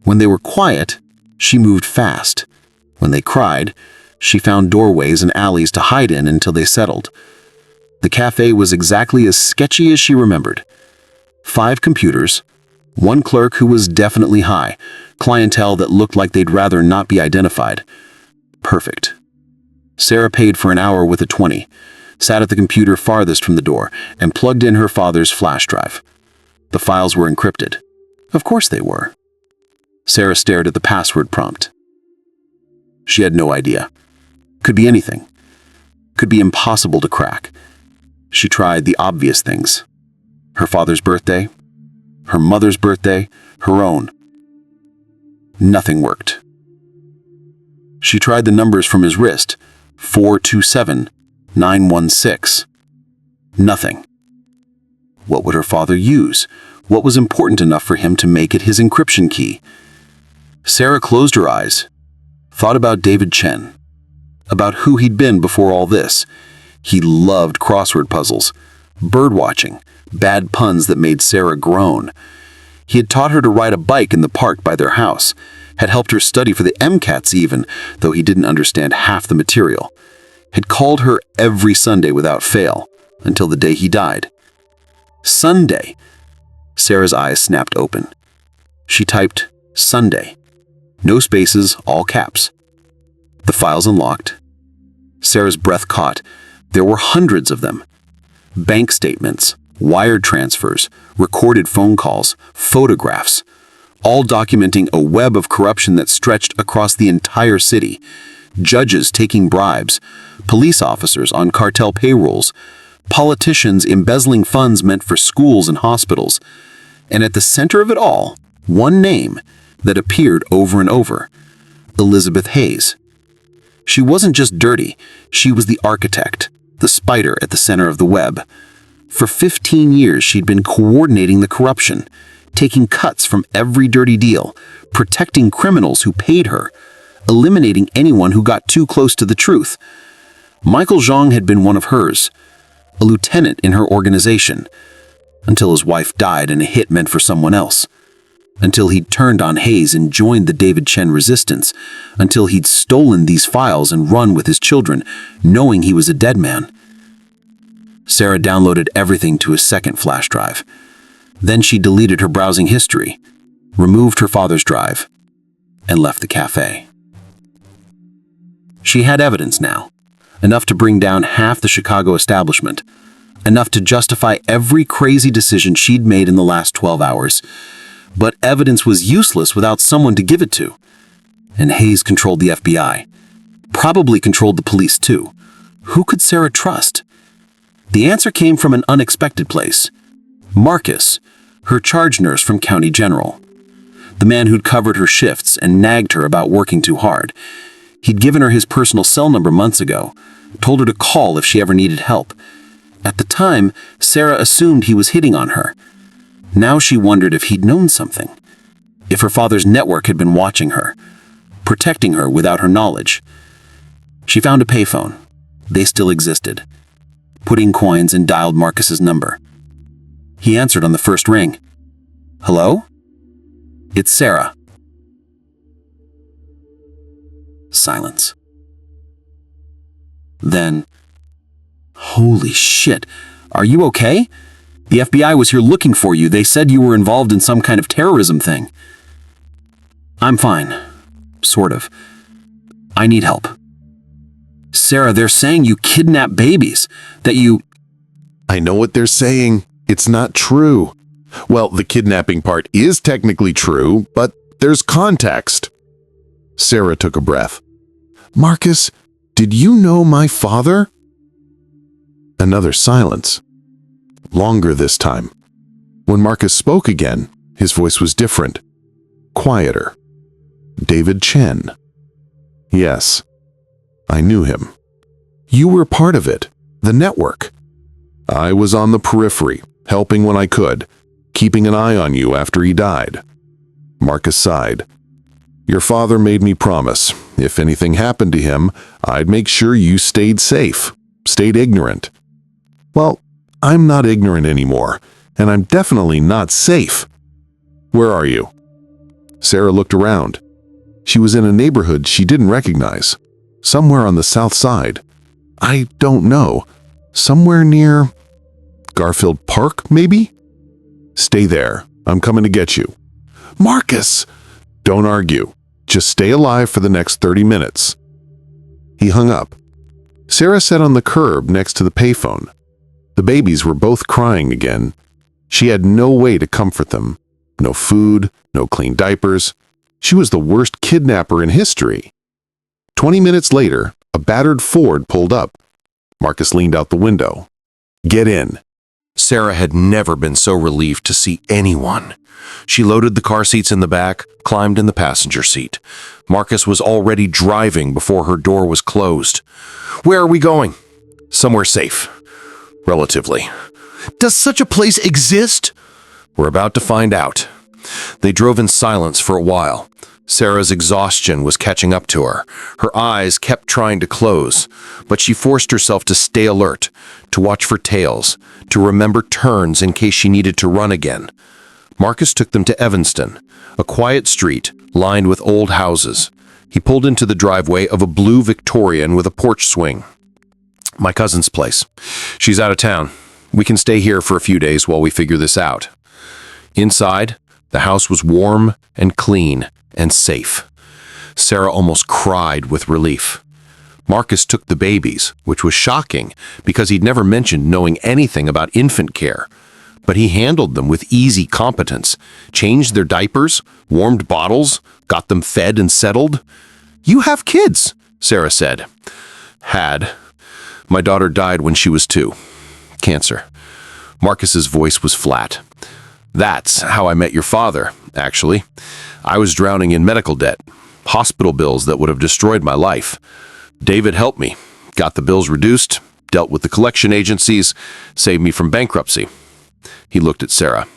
When they were quiet, she moved fast. When they cried, she found doorways and alleys to hide in until they settled. The cafe was exactly as sketchy as she remembered. 5 computers, 1 clerk who was definitely high, clientele that looked like they'd rather not be identified. Perfect. Sarah paid for an hour with a 20, sat at the computer farthest from the door, and plugged in her father's flash drive. The files were encrypted. Of course they were. Sarah stared at the password prompt. She had no idea. Could be anything. Could be impossible to crack. She tried the obvious things. Her father's birthday, her mother's birthday, her own. Nothing worked. She tried the numbers from his wrist, 427 916. Nothing. What would her father use? What was important enough for him to make it his encryption key? Sarah closed her eyes, thought about David Chen, about who he'd been before all this. He loved crossword puzzles, birdwatching, bad puns that made Sarah groan. He had taught her to ride a bike in the park by their house, had helped her study for the MCATs even, though he didn't understand half the material, had called her every Sunday without fail, until the day he died. Sunday. Sarah's eyes snapped open. She typed Sunday. No spaces, all caps. The files unlocked. Sarah's breath caught. There were hundreds of them. Bank statements, wire transfers, recorded phone calls, photographs, all documenting a web of corruption that stretched across the entire city. Judges taking bribes, police officers on cartel payrolls, politicians embezzling funds meant for schools and hospitals. And at the center of it all, one name that appeared over and over: Elizabeth Hayes. She wasn't just dirty, she was the architect, the spider at the center of the web. For 15 years, she'd been coordinating the corruption, taking cuts from every dirty deal, protecting criminals who paid her, eliminating anyone who got too close to the truth. Michael Zhang had been one of hers, a lieutenant in her organization, until his wife died in a hit meant for someone else, until he'd turned on Hayes and joined the David Chen resistance, until he'd stolen these files and run with his children, knowing he was a dead man. Sarah downloaded everything to his second flash drive. Then she deleted her browsing history, removed her father's drive, and left the cafe. She had evidence now, enough to bring down half the Chicago establishment, enough to justify every crazy decision she'd made in the last 12 hours. But evidence was useless without someone to give it to. And Hayes controlled the FBI, probably controlled the police too. Who could Sarah trust? The answer came from an unexpected place. Marcus, her charge nurse from County General. The man who'd covered her shifts and nagged her about working too hard. He'd given her his personal cell number months ago, told her to call if she ever needed help. At the time, Sarah assumed he was hitting on her. Now she wondered if he'd known something, if her father's network had been watching her, protecting her without her knowledge. She found a payphone. They still existed. Put in coins and dialed Marcus's number. He answered on the first ring. "Hello? It's Sarah." Silence. Then, "Holy shit, are you okay? The FBI was here looking for you. They said you were involved in some kind of terrorism thing." "I'm fine. Sort of. I need help." "Sarah, they're saying you kidnap babies, that you—"
I know what they're saying. It's not true. Well, the kidnapping part is technically true, but there's context. Sarah took a breath. "Marcus, did you know my father?" Another silence. Longer this time. When Marcus spoke again, his voice was different, quieter. "David Chen." "Yes, I knew him." "You were part of it, the network." "I was on the periphery, helping when I could, keeping an eye on you after he died." Marcus sighed. "Your father made me promise.
If anything happened to him, I'd make sure you stayed safe, stayed ignorant. Well, I'm not ignorant anymore, and I'm definitely not safe. Where are you? Sarah looked around. She was in a neighborhood she didn't recognize. Somewhere on the south side. I don't know. Somewhere near Garfield Park, maybe? Stay there. I'm coming to get you. Marcus! Don't argue. Just stay alive for the next 30 minutes. He hung up. Sarah sat on the curb next to the payphone. The babies were both crying again. She had no way to comfort them. No food, no clean diapers. She was the worst kidnapper in history. 20 minutes later, a battered Ford pulled up. Marcus leaned out the window. Get in.
Sarah had never been so relieved to see anyone. She loaded the car seats in the back, climbed in the passenger seat. Marcus was already driving before her door was closed. Where are we going? Somewhere safe. Relatively. Does such a place exist? We're about to find out. They drove in silence for a while. Sarah's exhaustion was catching up to her. Her eyes kept trying to close, but she forced herself to stay alert, to watch for tails, to remember turns in case she needed to run again. Marcus took them to Evanston, a quiet street lined with old houses. He pulled into the driveway of a blue Victorian with a porch swing. My cousin's place. She's out of town. We can stay here for a few days while we figure this out. Inside, the house was warm and clean and safe. Sarah almost cried with relief. Marcus took the babies, which was shocking because he'd never mentioned knowing anything about infant care. But he handled them with easy competence, changed their diapers, warmed bottles, got them fed and settled. "You have kids," Sarah said. Had. My daughter died when she was 2. Cancer. Marcus's voice was flat. That's how I met your father, actually. I was drowning in medical debt, hospital bills that would have destroyed my life. David helped me, got the bills reduced, dealt with the collection agencies, saved me from bankruptcy. He looked at Sarah.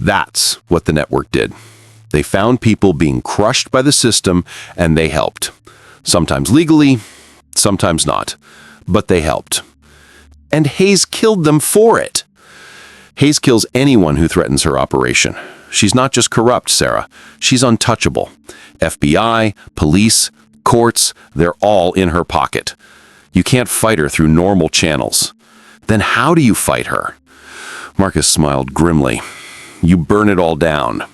That's what the network did. They found people being crushed by the system, and they helped. Sometimes legally, sometimes not. But they helped. And Hayes killed them for it. Hayes kills anyone who threatens her operation. She's not just corrupt, Sarah. She's untouchable. FBI, police, courts, they're all in her pocket. You can't fight her through normal channels. Then how do you fight her? Marcus smiled grimly. You burn it all down.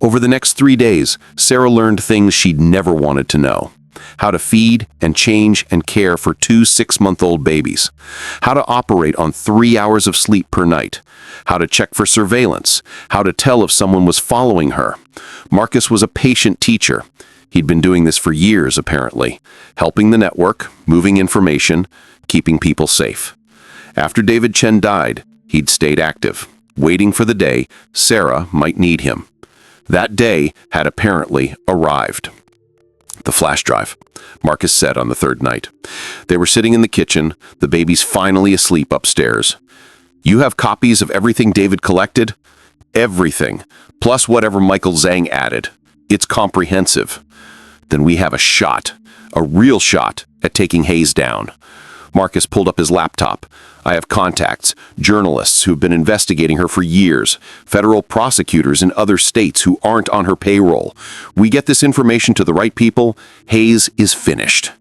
Over the next 3 days, Sarah learned things she'd never wanted to know. How to feed and change and care for 2 6-month-old babies. How to operate on 3 hours of sleep per night. How to check for surveillance. How to tell if someone was following her. Marcus was a patient teacher. He'd been doing this for years, apparently. Helping the network, moving information, keeping people safe. After David Chen died, he'd stayed active, waiting for the day Sarah might need him. That day had apparently arrived. The flash drive, Marcus said on the 3rd night. They were sitting in the kitchen, the babies finally asleep upstairs. You have copies of everything David collected? Everything, plus whatever Michael Zhang added. It's comprehensive. Then we have a shot, a real shot, at taking Hayes down. Marcus pulled up his laptop. I have contacts, journalists who've been investigating her for years, federal prosecutors in other states who aren't on her payroll. We get this information to the right people, Hayes is finished.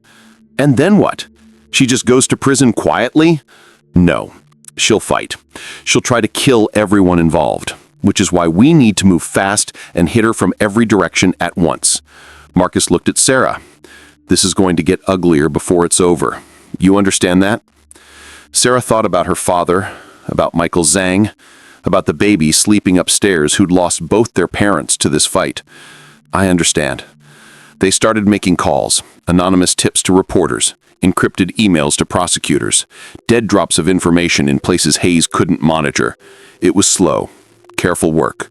And then what? She just goes to prison quietly? No. She'll fight. She'll try to kill everyone involved, which is why we need to move fast and hit her from every direction at once. Marcus looked at Sarah. This is going to get uglier before it's over. You understand that? Sarah thought about her father, about Michael Zhang, about the baby sleeping upstairs who'd lost both their parents to this fight. I understand. They started making calls, anonymous tips to reporters, encrypted emails to prosecutors, dead drops of information in places Hayes couldn't monitor. It was slow, careful work.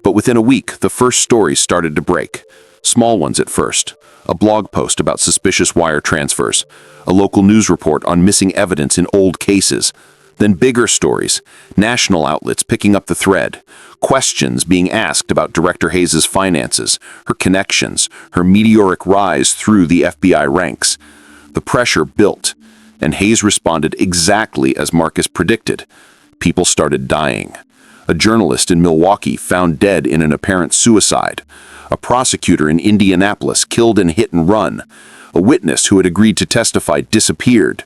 But within a week, the first stories started to break. Small ones at first. A blog post about suspicious wire transfers. A local news report on missing evidence in old cases.
Then bigger stories, national outlets picking up the thread, questions being asked about Director Hayes' finances, her connections, her meteoric rise through the FBI ranks. The pressure built, and Hayes responded exactly as Marcus predicted. People started dying. A journalist in Milwaukee found dead in an apparent suicide. A prosecutor in Indianapolis killed in hit and run. A witness who had agreed to testify disappeared.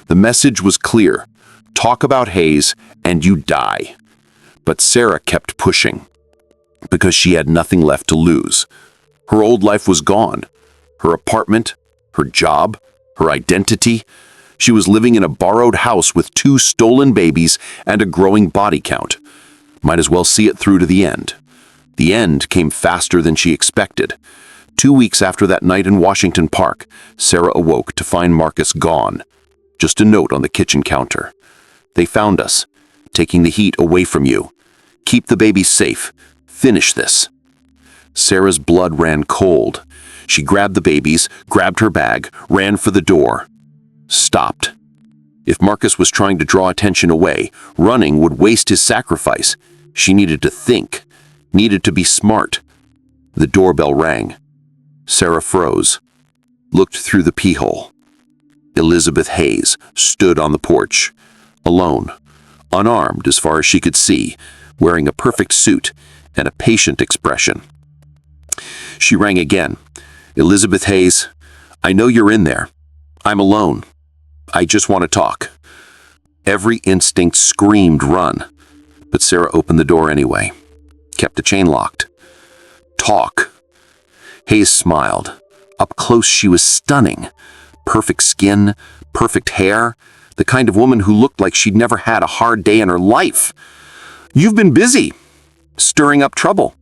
The message was clear. Talk about Hayes, and you die. But Sarah kept pushing, because she had nothing left to lose. Her old life was gone. Her apartment, her job, her identity. She was living in a borrowed house with 2 stolen babies and a growing body count. Might as well see it through to the end. The end came faster than she expected. 2 weeks after that night in Washington Park, Sarah awoke to find Marcus gone. Just a note on the kitchen counter. They found us, taking the heat away from you. Keep the babies safe. Finish this. Sarah's blood ran cold. She grabbed the babies, grabbed her bag, ran for the door. Stopped. If Marcus was trying to draw attention away, running would waste his sacrifice. She needed to think, needed to be smart. The doorbell rang. Sarah froze, looked through the peehole. Elizabeth Hayes stood on the porch, alone, unarmed as far as she could see, wearing a perfect suit and a patient expression. She rang again. Elizabeth Hayes, I know you're in there. I'm alone. I just want to talk. Every instinct screamed run, but Sarah opened the door anyway, kept the chain locked. Talk. Hayes smiled. Up close she was stunning. Perfect skin, perfect hair, the kind of woman who looked like she'd never had a hard day in her life. You've been busy, stirring up trouble,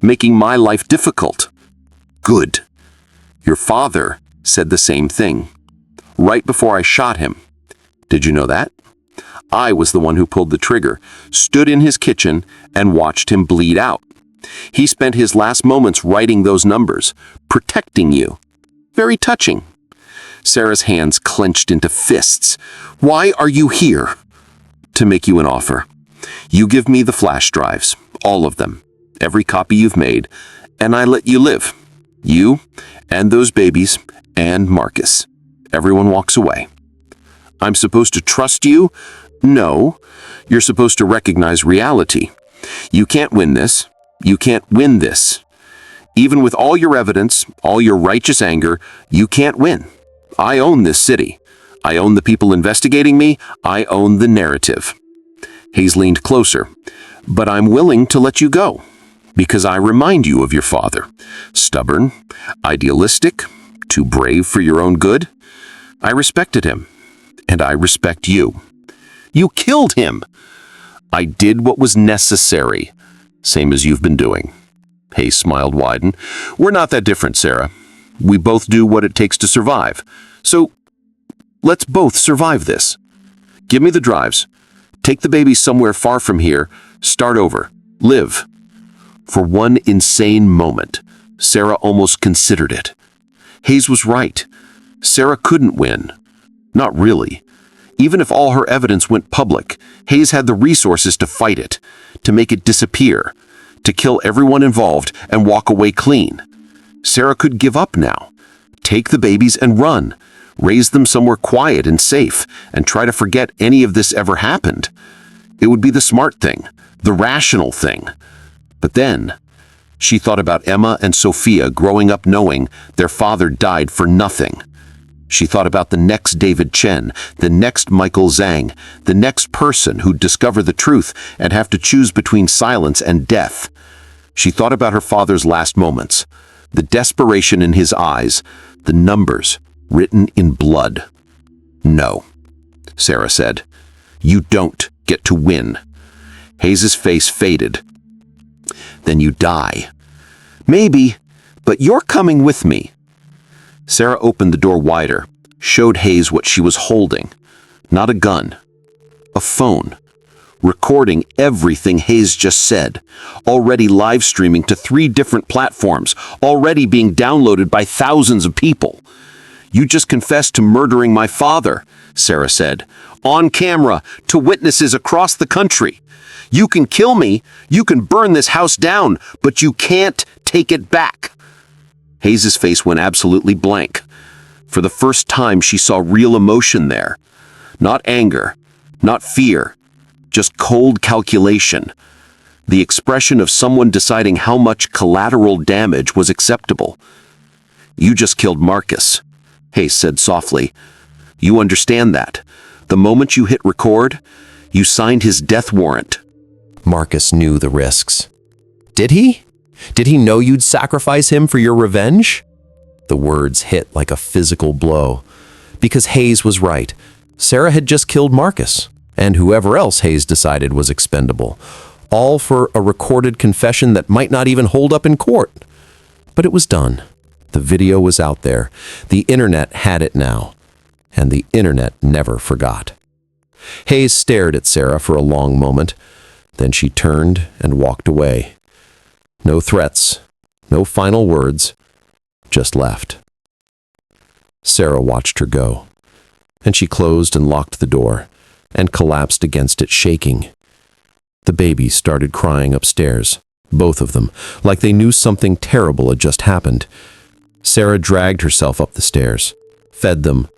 making my life difficult. Good. Your father said the same thing. Right before I shot him. Did you know that? I was the one who pulled the trigger, stood in his kitchen, and watched him bleed out. He spent his last moments writing those numbers, protecting you. Very touching. Sarah's hands clenched into fists. Why are you here? To make you an offer. You give me the flash drives, all of them, every copy you've made, and I let you live. You, and those babies, and Marcus. Everyone walks away. I'm supposed to trust you? No. You're supposed to recognize reality. You can't win this. You can't win this. Even with all your evidence, all your righteous anger, you can't win. I own this city. I own the people investigating me. I own the narrative. Hayes leaned closer. But I'm willing to let you go, because I remind you of your father. Stubborn, idealistic, too brave for your own good. I respected him, and I respect you. You killed him. I did what was necessary, same as you've been doing. Hayes smiled widen. We're not that different, Sarah. We both do what it takes to survive. So, let's both survive this. Give me the drives. Take the baby somewhere far from here. Start over. Live. For one insane moment, Sarah almost considered it. Hayes was right. Sarah couldn't win. Not really. Even if all her evidence went public, Hayes had the resources to fight it, to make it disappear, to kill everyone involved and walk away clean. Sarah could give up now. Take the babies and run. Raise them somewhere quiet and safe, and try to forget any of this ever happened. It would be the smart thing, the rational thing. But then, she thought about Emma and Sophia growing up knowing their father died for nothing. She thought about the next David Chen, the next Michael Zhang, the next person who'd discover the truth and have to choose between silence and death. She thought about her father's last moments, the desperation in his eyes, the numbers written in blood. No, Sarah said. You don't get to win. Hayes' face faded. Then you die. Maybe, but you're coming with me. Sarah opened the door wider, showed Hayes what she was holding. Not a gun. A phone. Recording everything Hayes just said. Already live streaming to 3 different platforms. Already being downloaded by thousands of people. You just confessed to murdering my father, Sarah said, on camera, to witnesses across the country. You can kill me, you can burn this house down, but you can't take it back. Hayes's face went absolutely blank. For the first time, she saw real emotion there. Not anger, not fear, just cold calculation. The expression of someone deciding how much collateral damage was acceptable. You just killed Marcus, Hayes said softly. You understand that. The moment you hit record, you signed his death warrant.
Marcus knew the risks. Did he? Did he know you'd sacrifice him for your revenge? The words hit like a physical blow. Because Hayes was right. Sarah had just killed Marcus, and whoever else Hayes decided was expendable. All for a recorded confession that might not even hold up in court. But it was done. The video was out there. The internet had it now. And the internet never forgot. Hayes stared at Sarah for a long moment. Then she turned and walked away. No threats, no final words, just left. Sarah watched her go, and she closed and locked the door and collapsed against it, shaking. The babies started crying upstairs, both of them, like they knew something terrible had just happened. Sarah dragged herself up the stairs, fed them,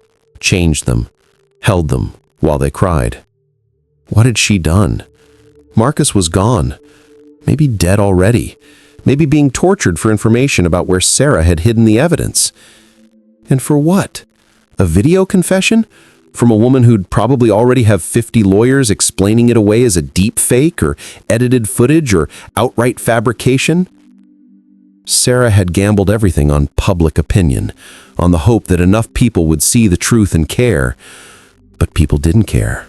changed them, held them while they cried. What had she done? Marcus was gone, maybe dead already, maybe being tortured for information about where Sarah had hidden the evidence. And for what? A video confession? From a woman who'd probably already have 50 lawyers explaining it away as a deep fake or edited footage or outright fabrication? Sarah had gambled everything on public opinion, on the hope that enough people would see the truth and care. But people didn't care.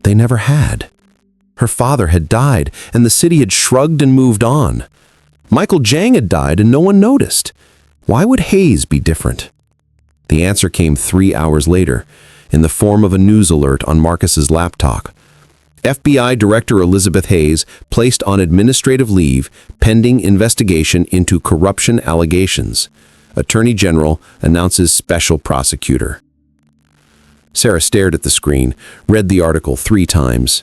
They never had. Her father had died, and the city had shrugged and moved on. Michael Jang had died, and no one noticed. Why would Hayes be different? The answer came 3 hours later, in the form of a news alert on Marcus's laptop. FBI Director Elizabeth Hayes placed on administrative leave pending investigation into corruption allegations. Attorney General announces special prosecutor. Sarah stared at the screen, read the article 3 times.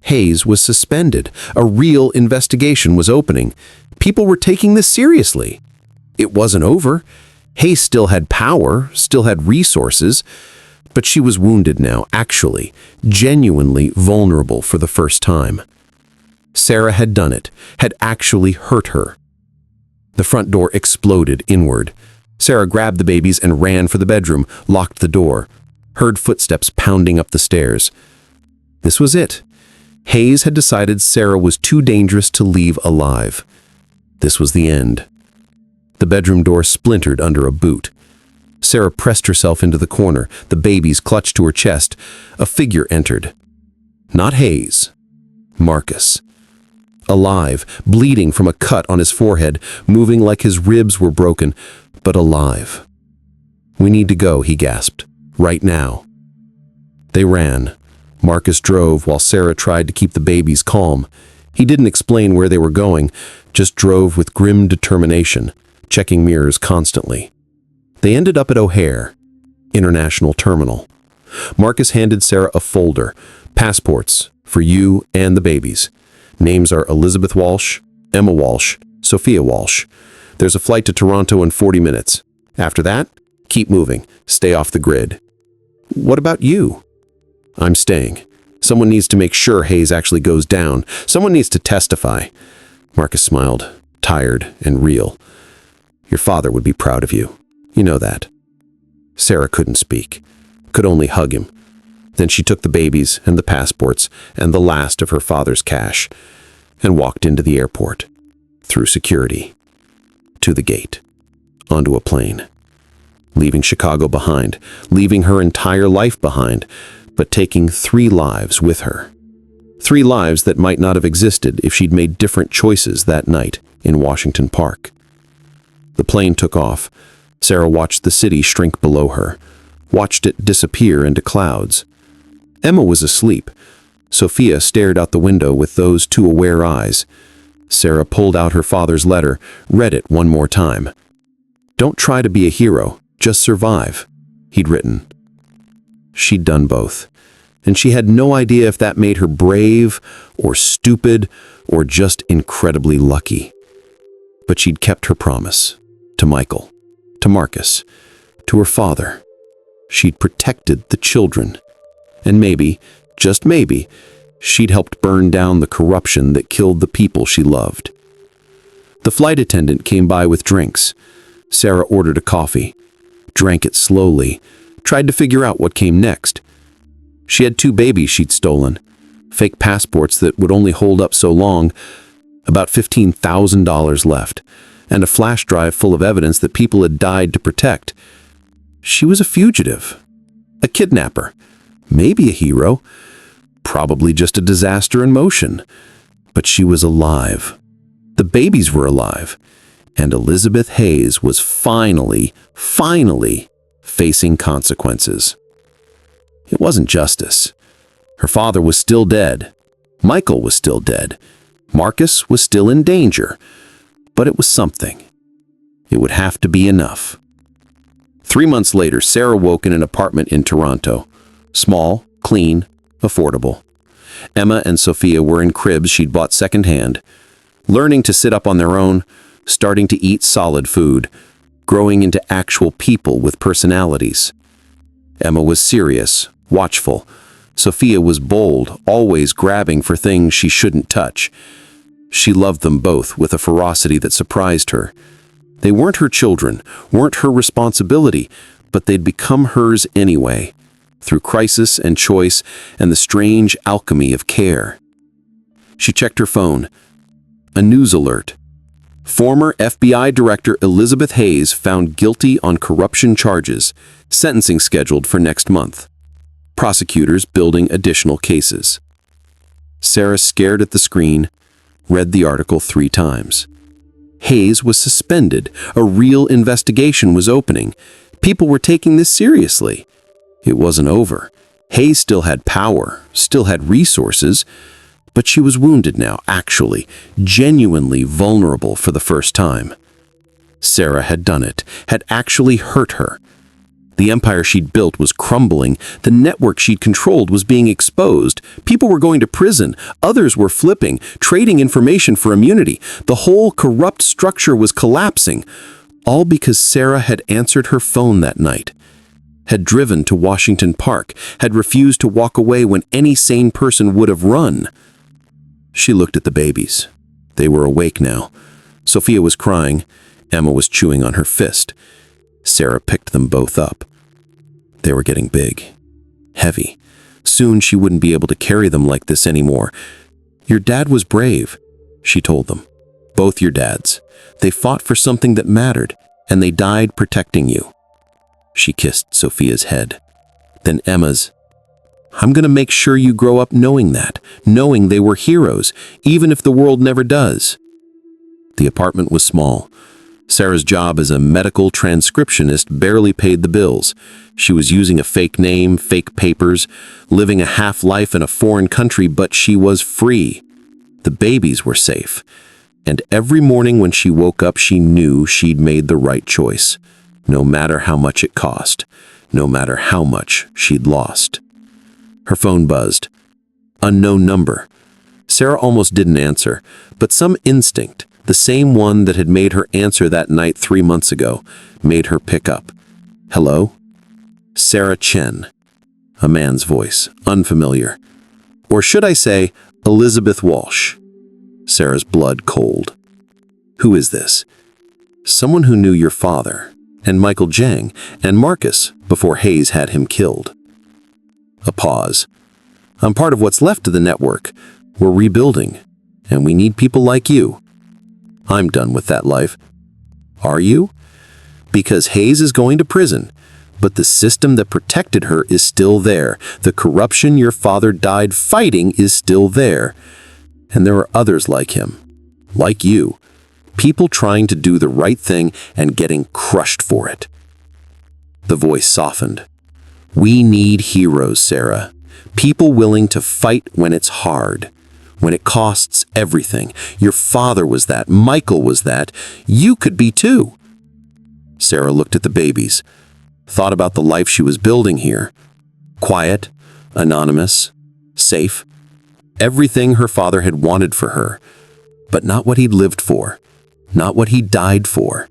Hayes was suspended. A real investigation was opening. People were taking this seriously. It wasn't over. Hayes still had power, still had resources, but she was wounded now, actually, genuinely vulnerable for the first time. Sarah had done it, had actually hurt her. The front door exploded inward. Sarah grabbed the babies and ran for the bedroom, locked the door, heard footsteps pounding up the stairs. This was it. Hayes had decided Sarah was too dangerous to leave alive. This was the end. The bedroom door splintered under a boot. Sarah pressed herself into the corner, the babies clutched to her chest. A figure entered. Not Hayes. Marcus. Alive, bleeding from a cut on his forehead, moving like his ribs were broken, but alive. "We need to go," he gasped. "Right now." They ran. Marcus drove while Sarah tried to keep the babies calm. He didn't explain where they were going, just drove with grim determination, checking mirrors constantly. They ended up at O'Hare International Terminal. Marcus handed Sarah a folder, passports for you and the babies. Names are Elizabeth Walsh, Emma Walsh, Sophia Walsh. There's a flight to Toronto in 40 minutes. After that, keep moving, stay off the grid. What about you? I'm staying. Someone needs to make sure Hayes actually goes down. Someone needs to testify. Marcus smiled, tired and real. Your father would be proud of you. You know that. Sarah couldn't speak, could only hug him. Then she took the babies and the passports and the last of her father's cash and walked into the airport, through security, to the gate, onto a plane, leaving Chicago behind, leaving her entire life behind, but taking 3 lives with her. 3 lives that might not have existed if she'd made different choices that night in Washington Park. The plane took off. Sarah watched the city shrink below her, watched it disappear into clouds. Emma was asleep. Sophia stared out the window with those 2 aware eyes. Sarah pulled out her father's letter, read it one more time. Don't try to be a hero, just survive.
he'd written. She'd done both, and she had no idea if that made her brave or stupid or just incredibly lucky. But she'd kept her promise to Michael, to Marcus, to her father. She'd protected the children. And maybe, just maybe, she'd helped burn down the corruption that killed the people she loved. The flight attendant came by with drinks. Sarah ordered a coffee, drank it slowly, tried to figure out what came next. She had 2 babies she'd stolen, fake passports that would only hold up so long, about $15,000 left, and a flash drive full of evidence that people had died to protect. She was a fugitive, a kidnapper, maybe a hero, probably just a disaster in motion. But she was alive. The babies were alive, and Elizabeth Hayes was finally facing consequences. It wasn't justice. Her father was still dead. Michael was still dead. Marcus was still in danger. But it was something. It would have to be enough. 3 months later, Sarah woke in an apartment in Toronto. Small, clean, affordable. Emma and Sophia were in cribs she'd bought secondhand, learning to sit up on their own, starting to eat solid food, growing into actual people with personalities. Emma was serious, watchful. Sophia was bold, always grabbing for things she shouldn't touch. She loved them both with a ferocity that surprised her. They weren't her children, weren't her responsibility, but they'd become hers anyway, through crisis and choice and the strange alchemy of care. She checked her phone. A news alert. Former FBI Director Elizabeth Hayes found guilty on corruption charges, sentencing scheduled for next month. Prosecutors building additional cases. Sarah stared at the screen, read the article 3 times. Hayes was suspended. A real investigation was opening. People were taking this seriously. It wasn't over. Hayes still had power, still had resources, but she was wounded now, actually, genuinely vulnerable for the first time. Sarah had done it, had actually hurt her. The empire she'd built was crumbling. The network she'd controlled was being exposed. People were going to prison. Others were flipping, trading information for immunity. The whole corrupt structure was collapsing, all because Sarah had answered her phone that night, had driven to Washington Park, had refused to walk away when any sane person would have run. She looked at the babies. They were awake now. Sophia was crying. Emma was chewing on her fist. Sarah picked them both up. They were getting big, heavy. Soon she wouldn't be able to carry them like this anymore. Your dad was brave, she told them. Both your dads. They fought for something that mattered, and they died protecting you. She kissed Sophia's head. Then Emma's. I'm going to make sure you grow up knowing that, knowing they were heroes, even if the world never does. The apartment was small. Sarah's job as a medical transcriptionist barely paid the bills. She was using a fake name, fake papers, living a half-life in a foreign country, but she was free. The babies were safe. And every morning when she woke up, she knew she'd made the right choice, no matter how much it cost, no matter how much she'd lost. Her phone buzzed. Unknown number. Sarah almost didn't answer, but some instinct, the same one that had made her answer that night 3 months ago, made her pick up. Hello? Sarah Chen. A man's voice, unfamiliar. Or should I say, Elizabeth Walsh. Sarah's blood cold. Who is this? Someone who knew your father, and Michael Jang, and Marcus, before Hayes had him killed. A pause. I'm part of what's left of the network. We're rebuilding, and we need people like you. I'm done with that life. Are you? Because Hayes is going to prison, but the system that protected her is still there. The corruption your father died fighting is still there. And there are others like him, like you, people trying to do the right thing and getting crushed for it. The voice softened. We need heroes, Sarah. People willing to fight when it's hard, when it costs everything. Your father was that. Michael was that. You could be too. Sarah looked at the babies.
thought about the life she was building here. Quiet, anonymous, safe. Everything her father had wanted for her, but not what he'd lived for, not what he died for.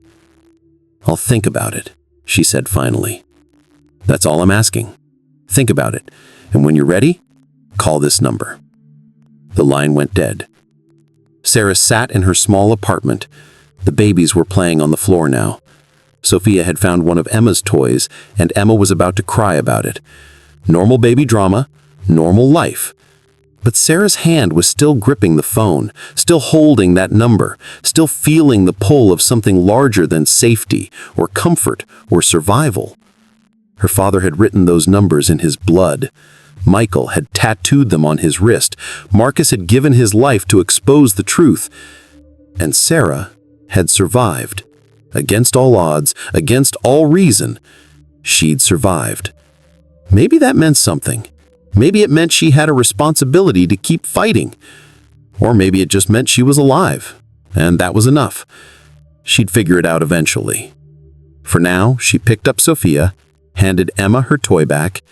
"I'll think about it," she said finally. "That's all I'm asking. Think about it, and when you're ready, call this number." The line went dead. Sarah sat in her small apartment. The babies were playing on the floor now. Sophia had found one of Emma's toys, and Emma was about to cry about it. Normal baby drama, normal life. But Sarah's hand was still gripping the phone, still holding that number, still feeling the pull of something larger than safety or comfort or survival. Her father had written those numbers in his blood. Michael had tattooed them on his wrist. Marcus had given his life to expose the truth. And Sarah had survived. Against all odds, against all reason, she'd survived. Maybe that meant something. Maybe it meant she had a responsibility to keep fighting. Or maybe it just meant she was alive, and that was enough. She'd figure it out eventually. For now, she picked up Sophia, handed Emma her toy back,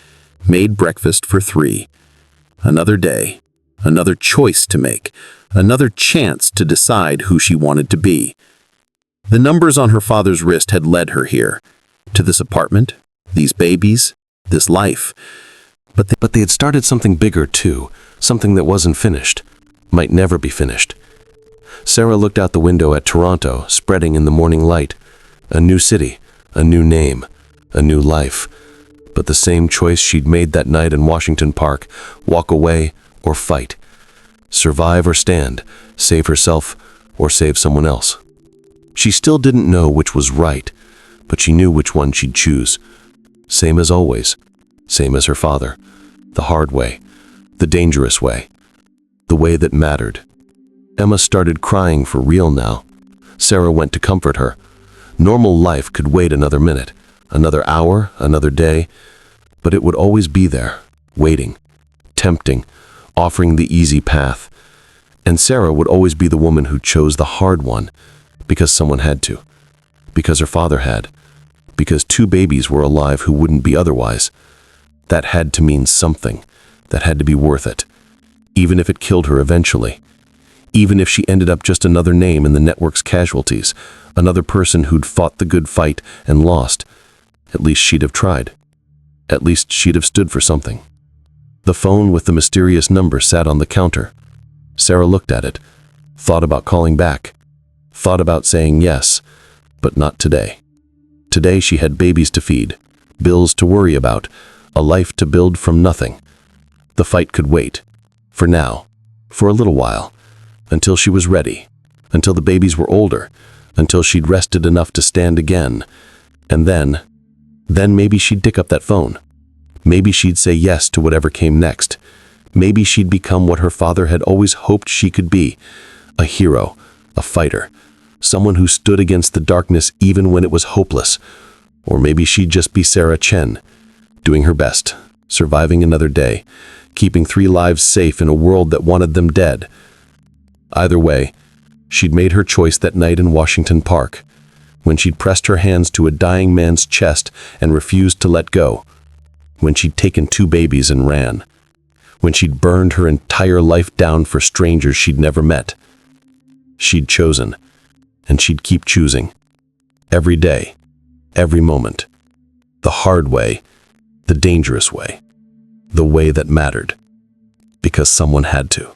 made breakfast for 3. Another day, another choice to make, another chance to decide who she wanted to be. The numbers on her father's wrist had led her here, to this apartment, these babies, this life.
But they had started something bigger too, something that wasn't finished, might never be finished. Sarah looked out the window at Toronto, spreading in the morning light. A new city, a new name, a new life. But the same choice she'd made that night in Washington Park, walk away or fight. Survive or stand, save herself or save someone else. She still didn't know which was right, but she knew which one she'd choose. Same as always, same as her father. The hard way, the dangerous way, the way that mattered. Emma started crying for real now. Sarah went to comfort her. Normal life could wait another minute, another hour, another day, but it would always be there, waiting, tempting, offering the easy path. And Sarah would always be the woman who chose the hard one, because someone had to, because her father had, because 2 babies were alive who wouldn't be otherwise. That had to mean something, that had to be worth it, even if it killed her eventually. Even if she ended up just another name in the network's casualties, another person who'd fought the good fight and lost. At least she'd have tried. At least she'd have stood for something. The phone with the mysterious number sat on the counter. Sarah looked at it, thought about calling back, thought about saying yes, but not today. Today she had babies to feed, bills to worry about, a life to build from nothing. The fight could wait. For now. For a little while. Until she was ready. Until the babies were older. Until she'd rested enough to stand again. And then maybe she'd pick up that phone. Maybe she'd say yes to whatever came next. Maybe she'd become what her father had always hoped she could be. A hero. A fighter. Someone who stood against the darkness even when it was hopeless. Or maybe she'd just be Sarah Chen. Doing her best, surviving another day, keeping 3 lives safe in a world that wanted them dead. Either way, she'd made her choice that night in Washington Park, when she'd pressed her hands to a dying man's chest and refused to let go, when she'd taken 2 babies and ran, when she'd burned her entire life down for strangers she'd never met. She'd chosen, and she'd keep choosing. Every day, every moment. The hard way, the dangerous way, the way that mattered, because someone had to.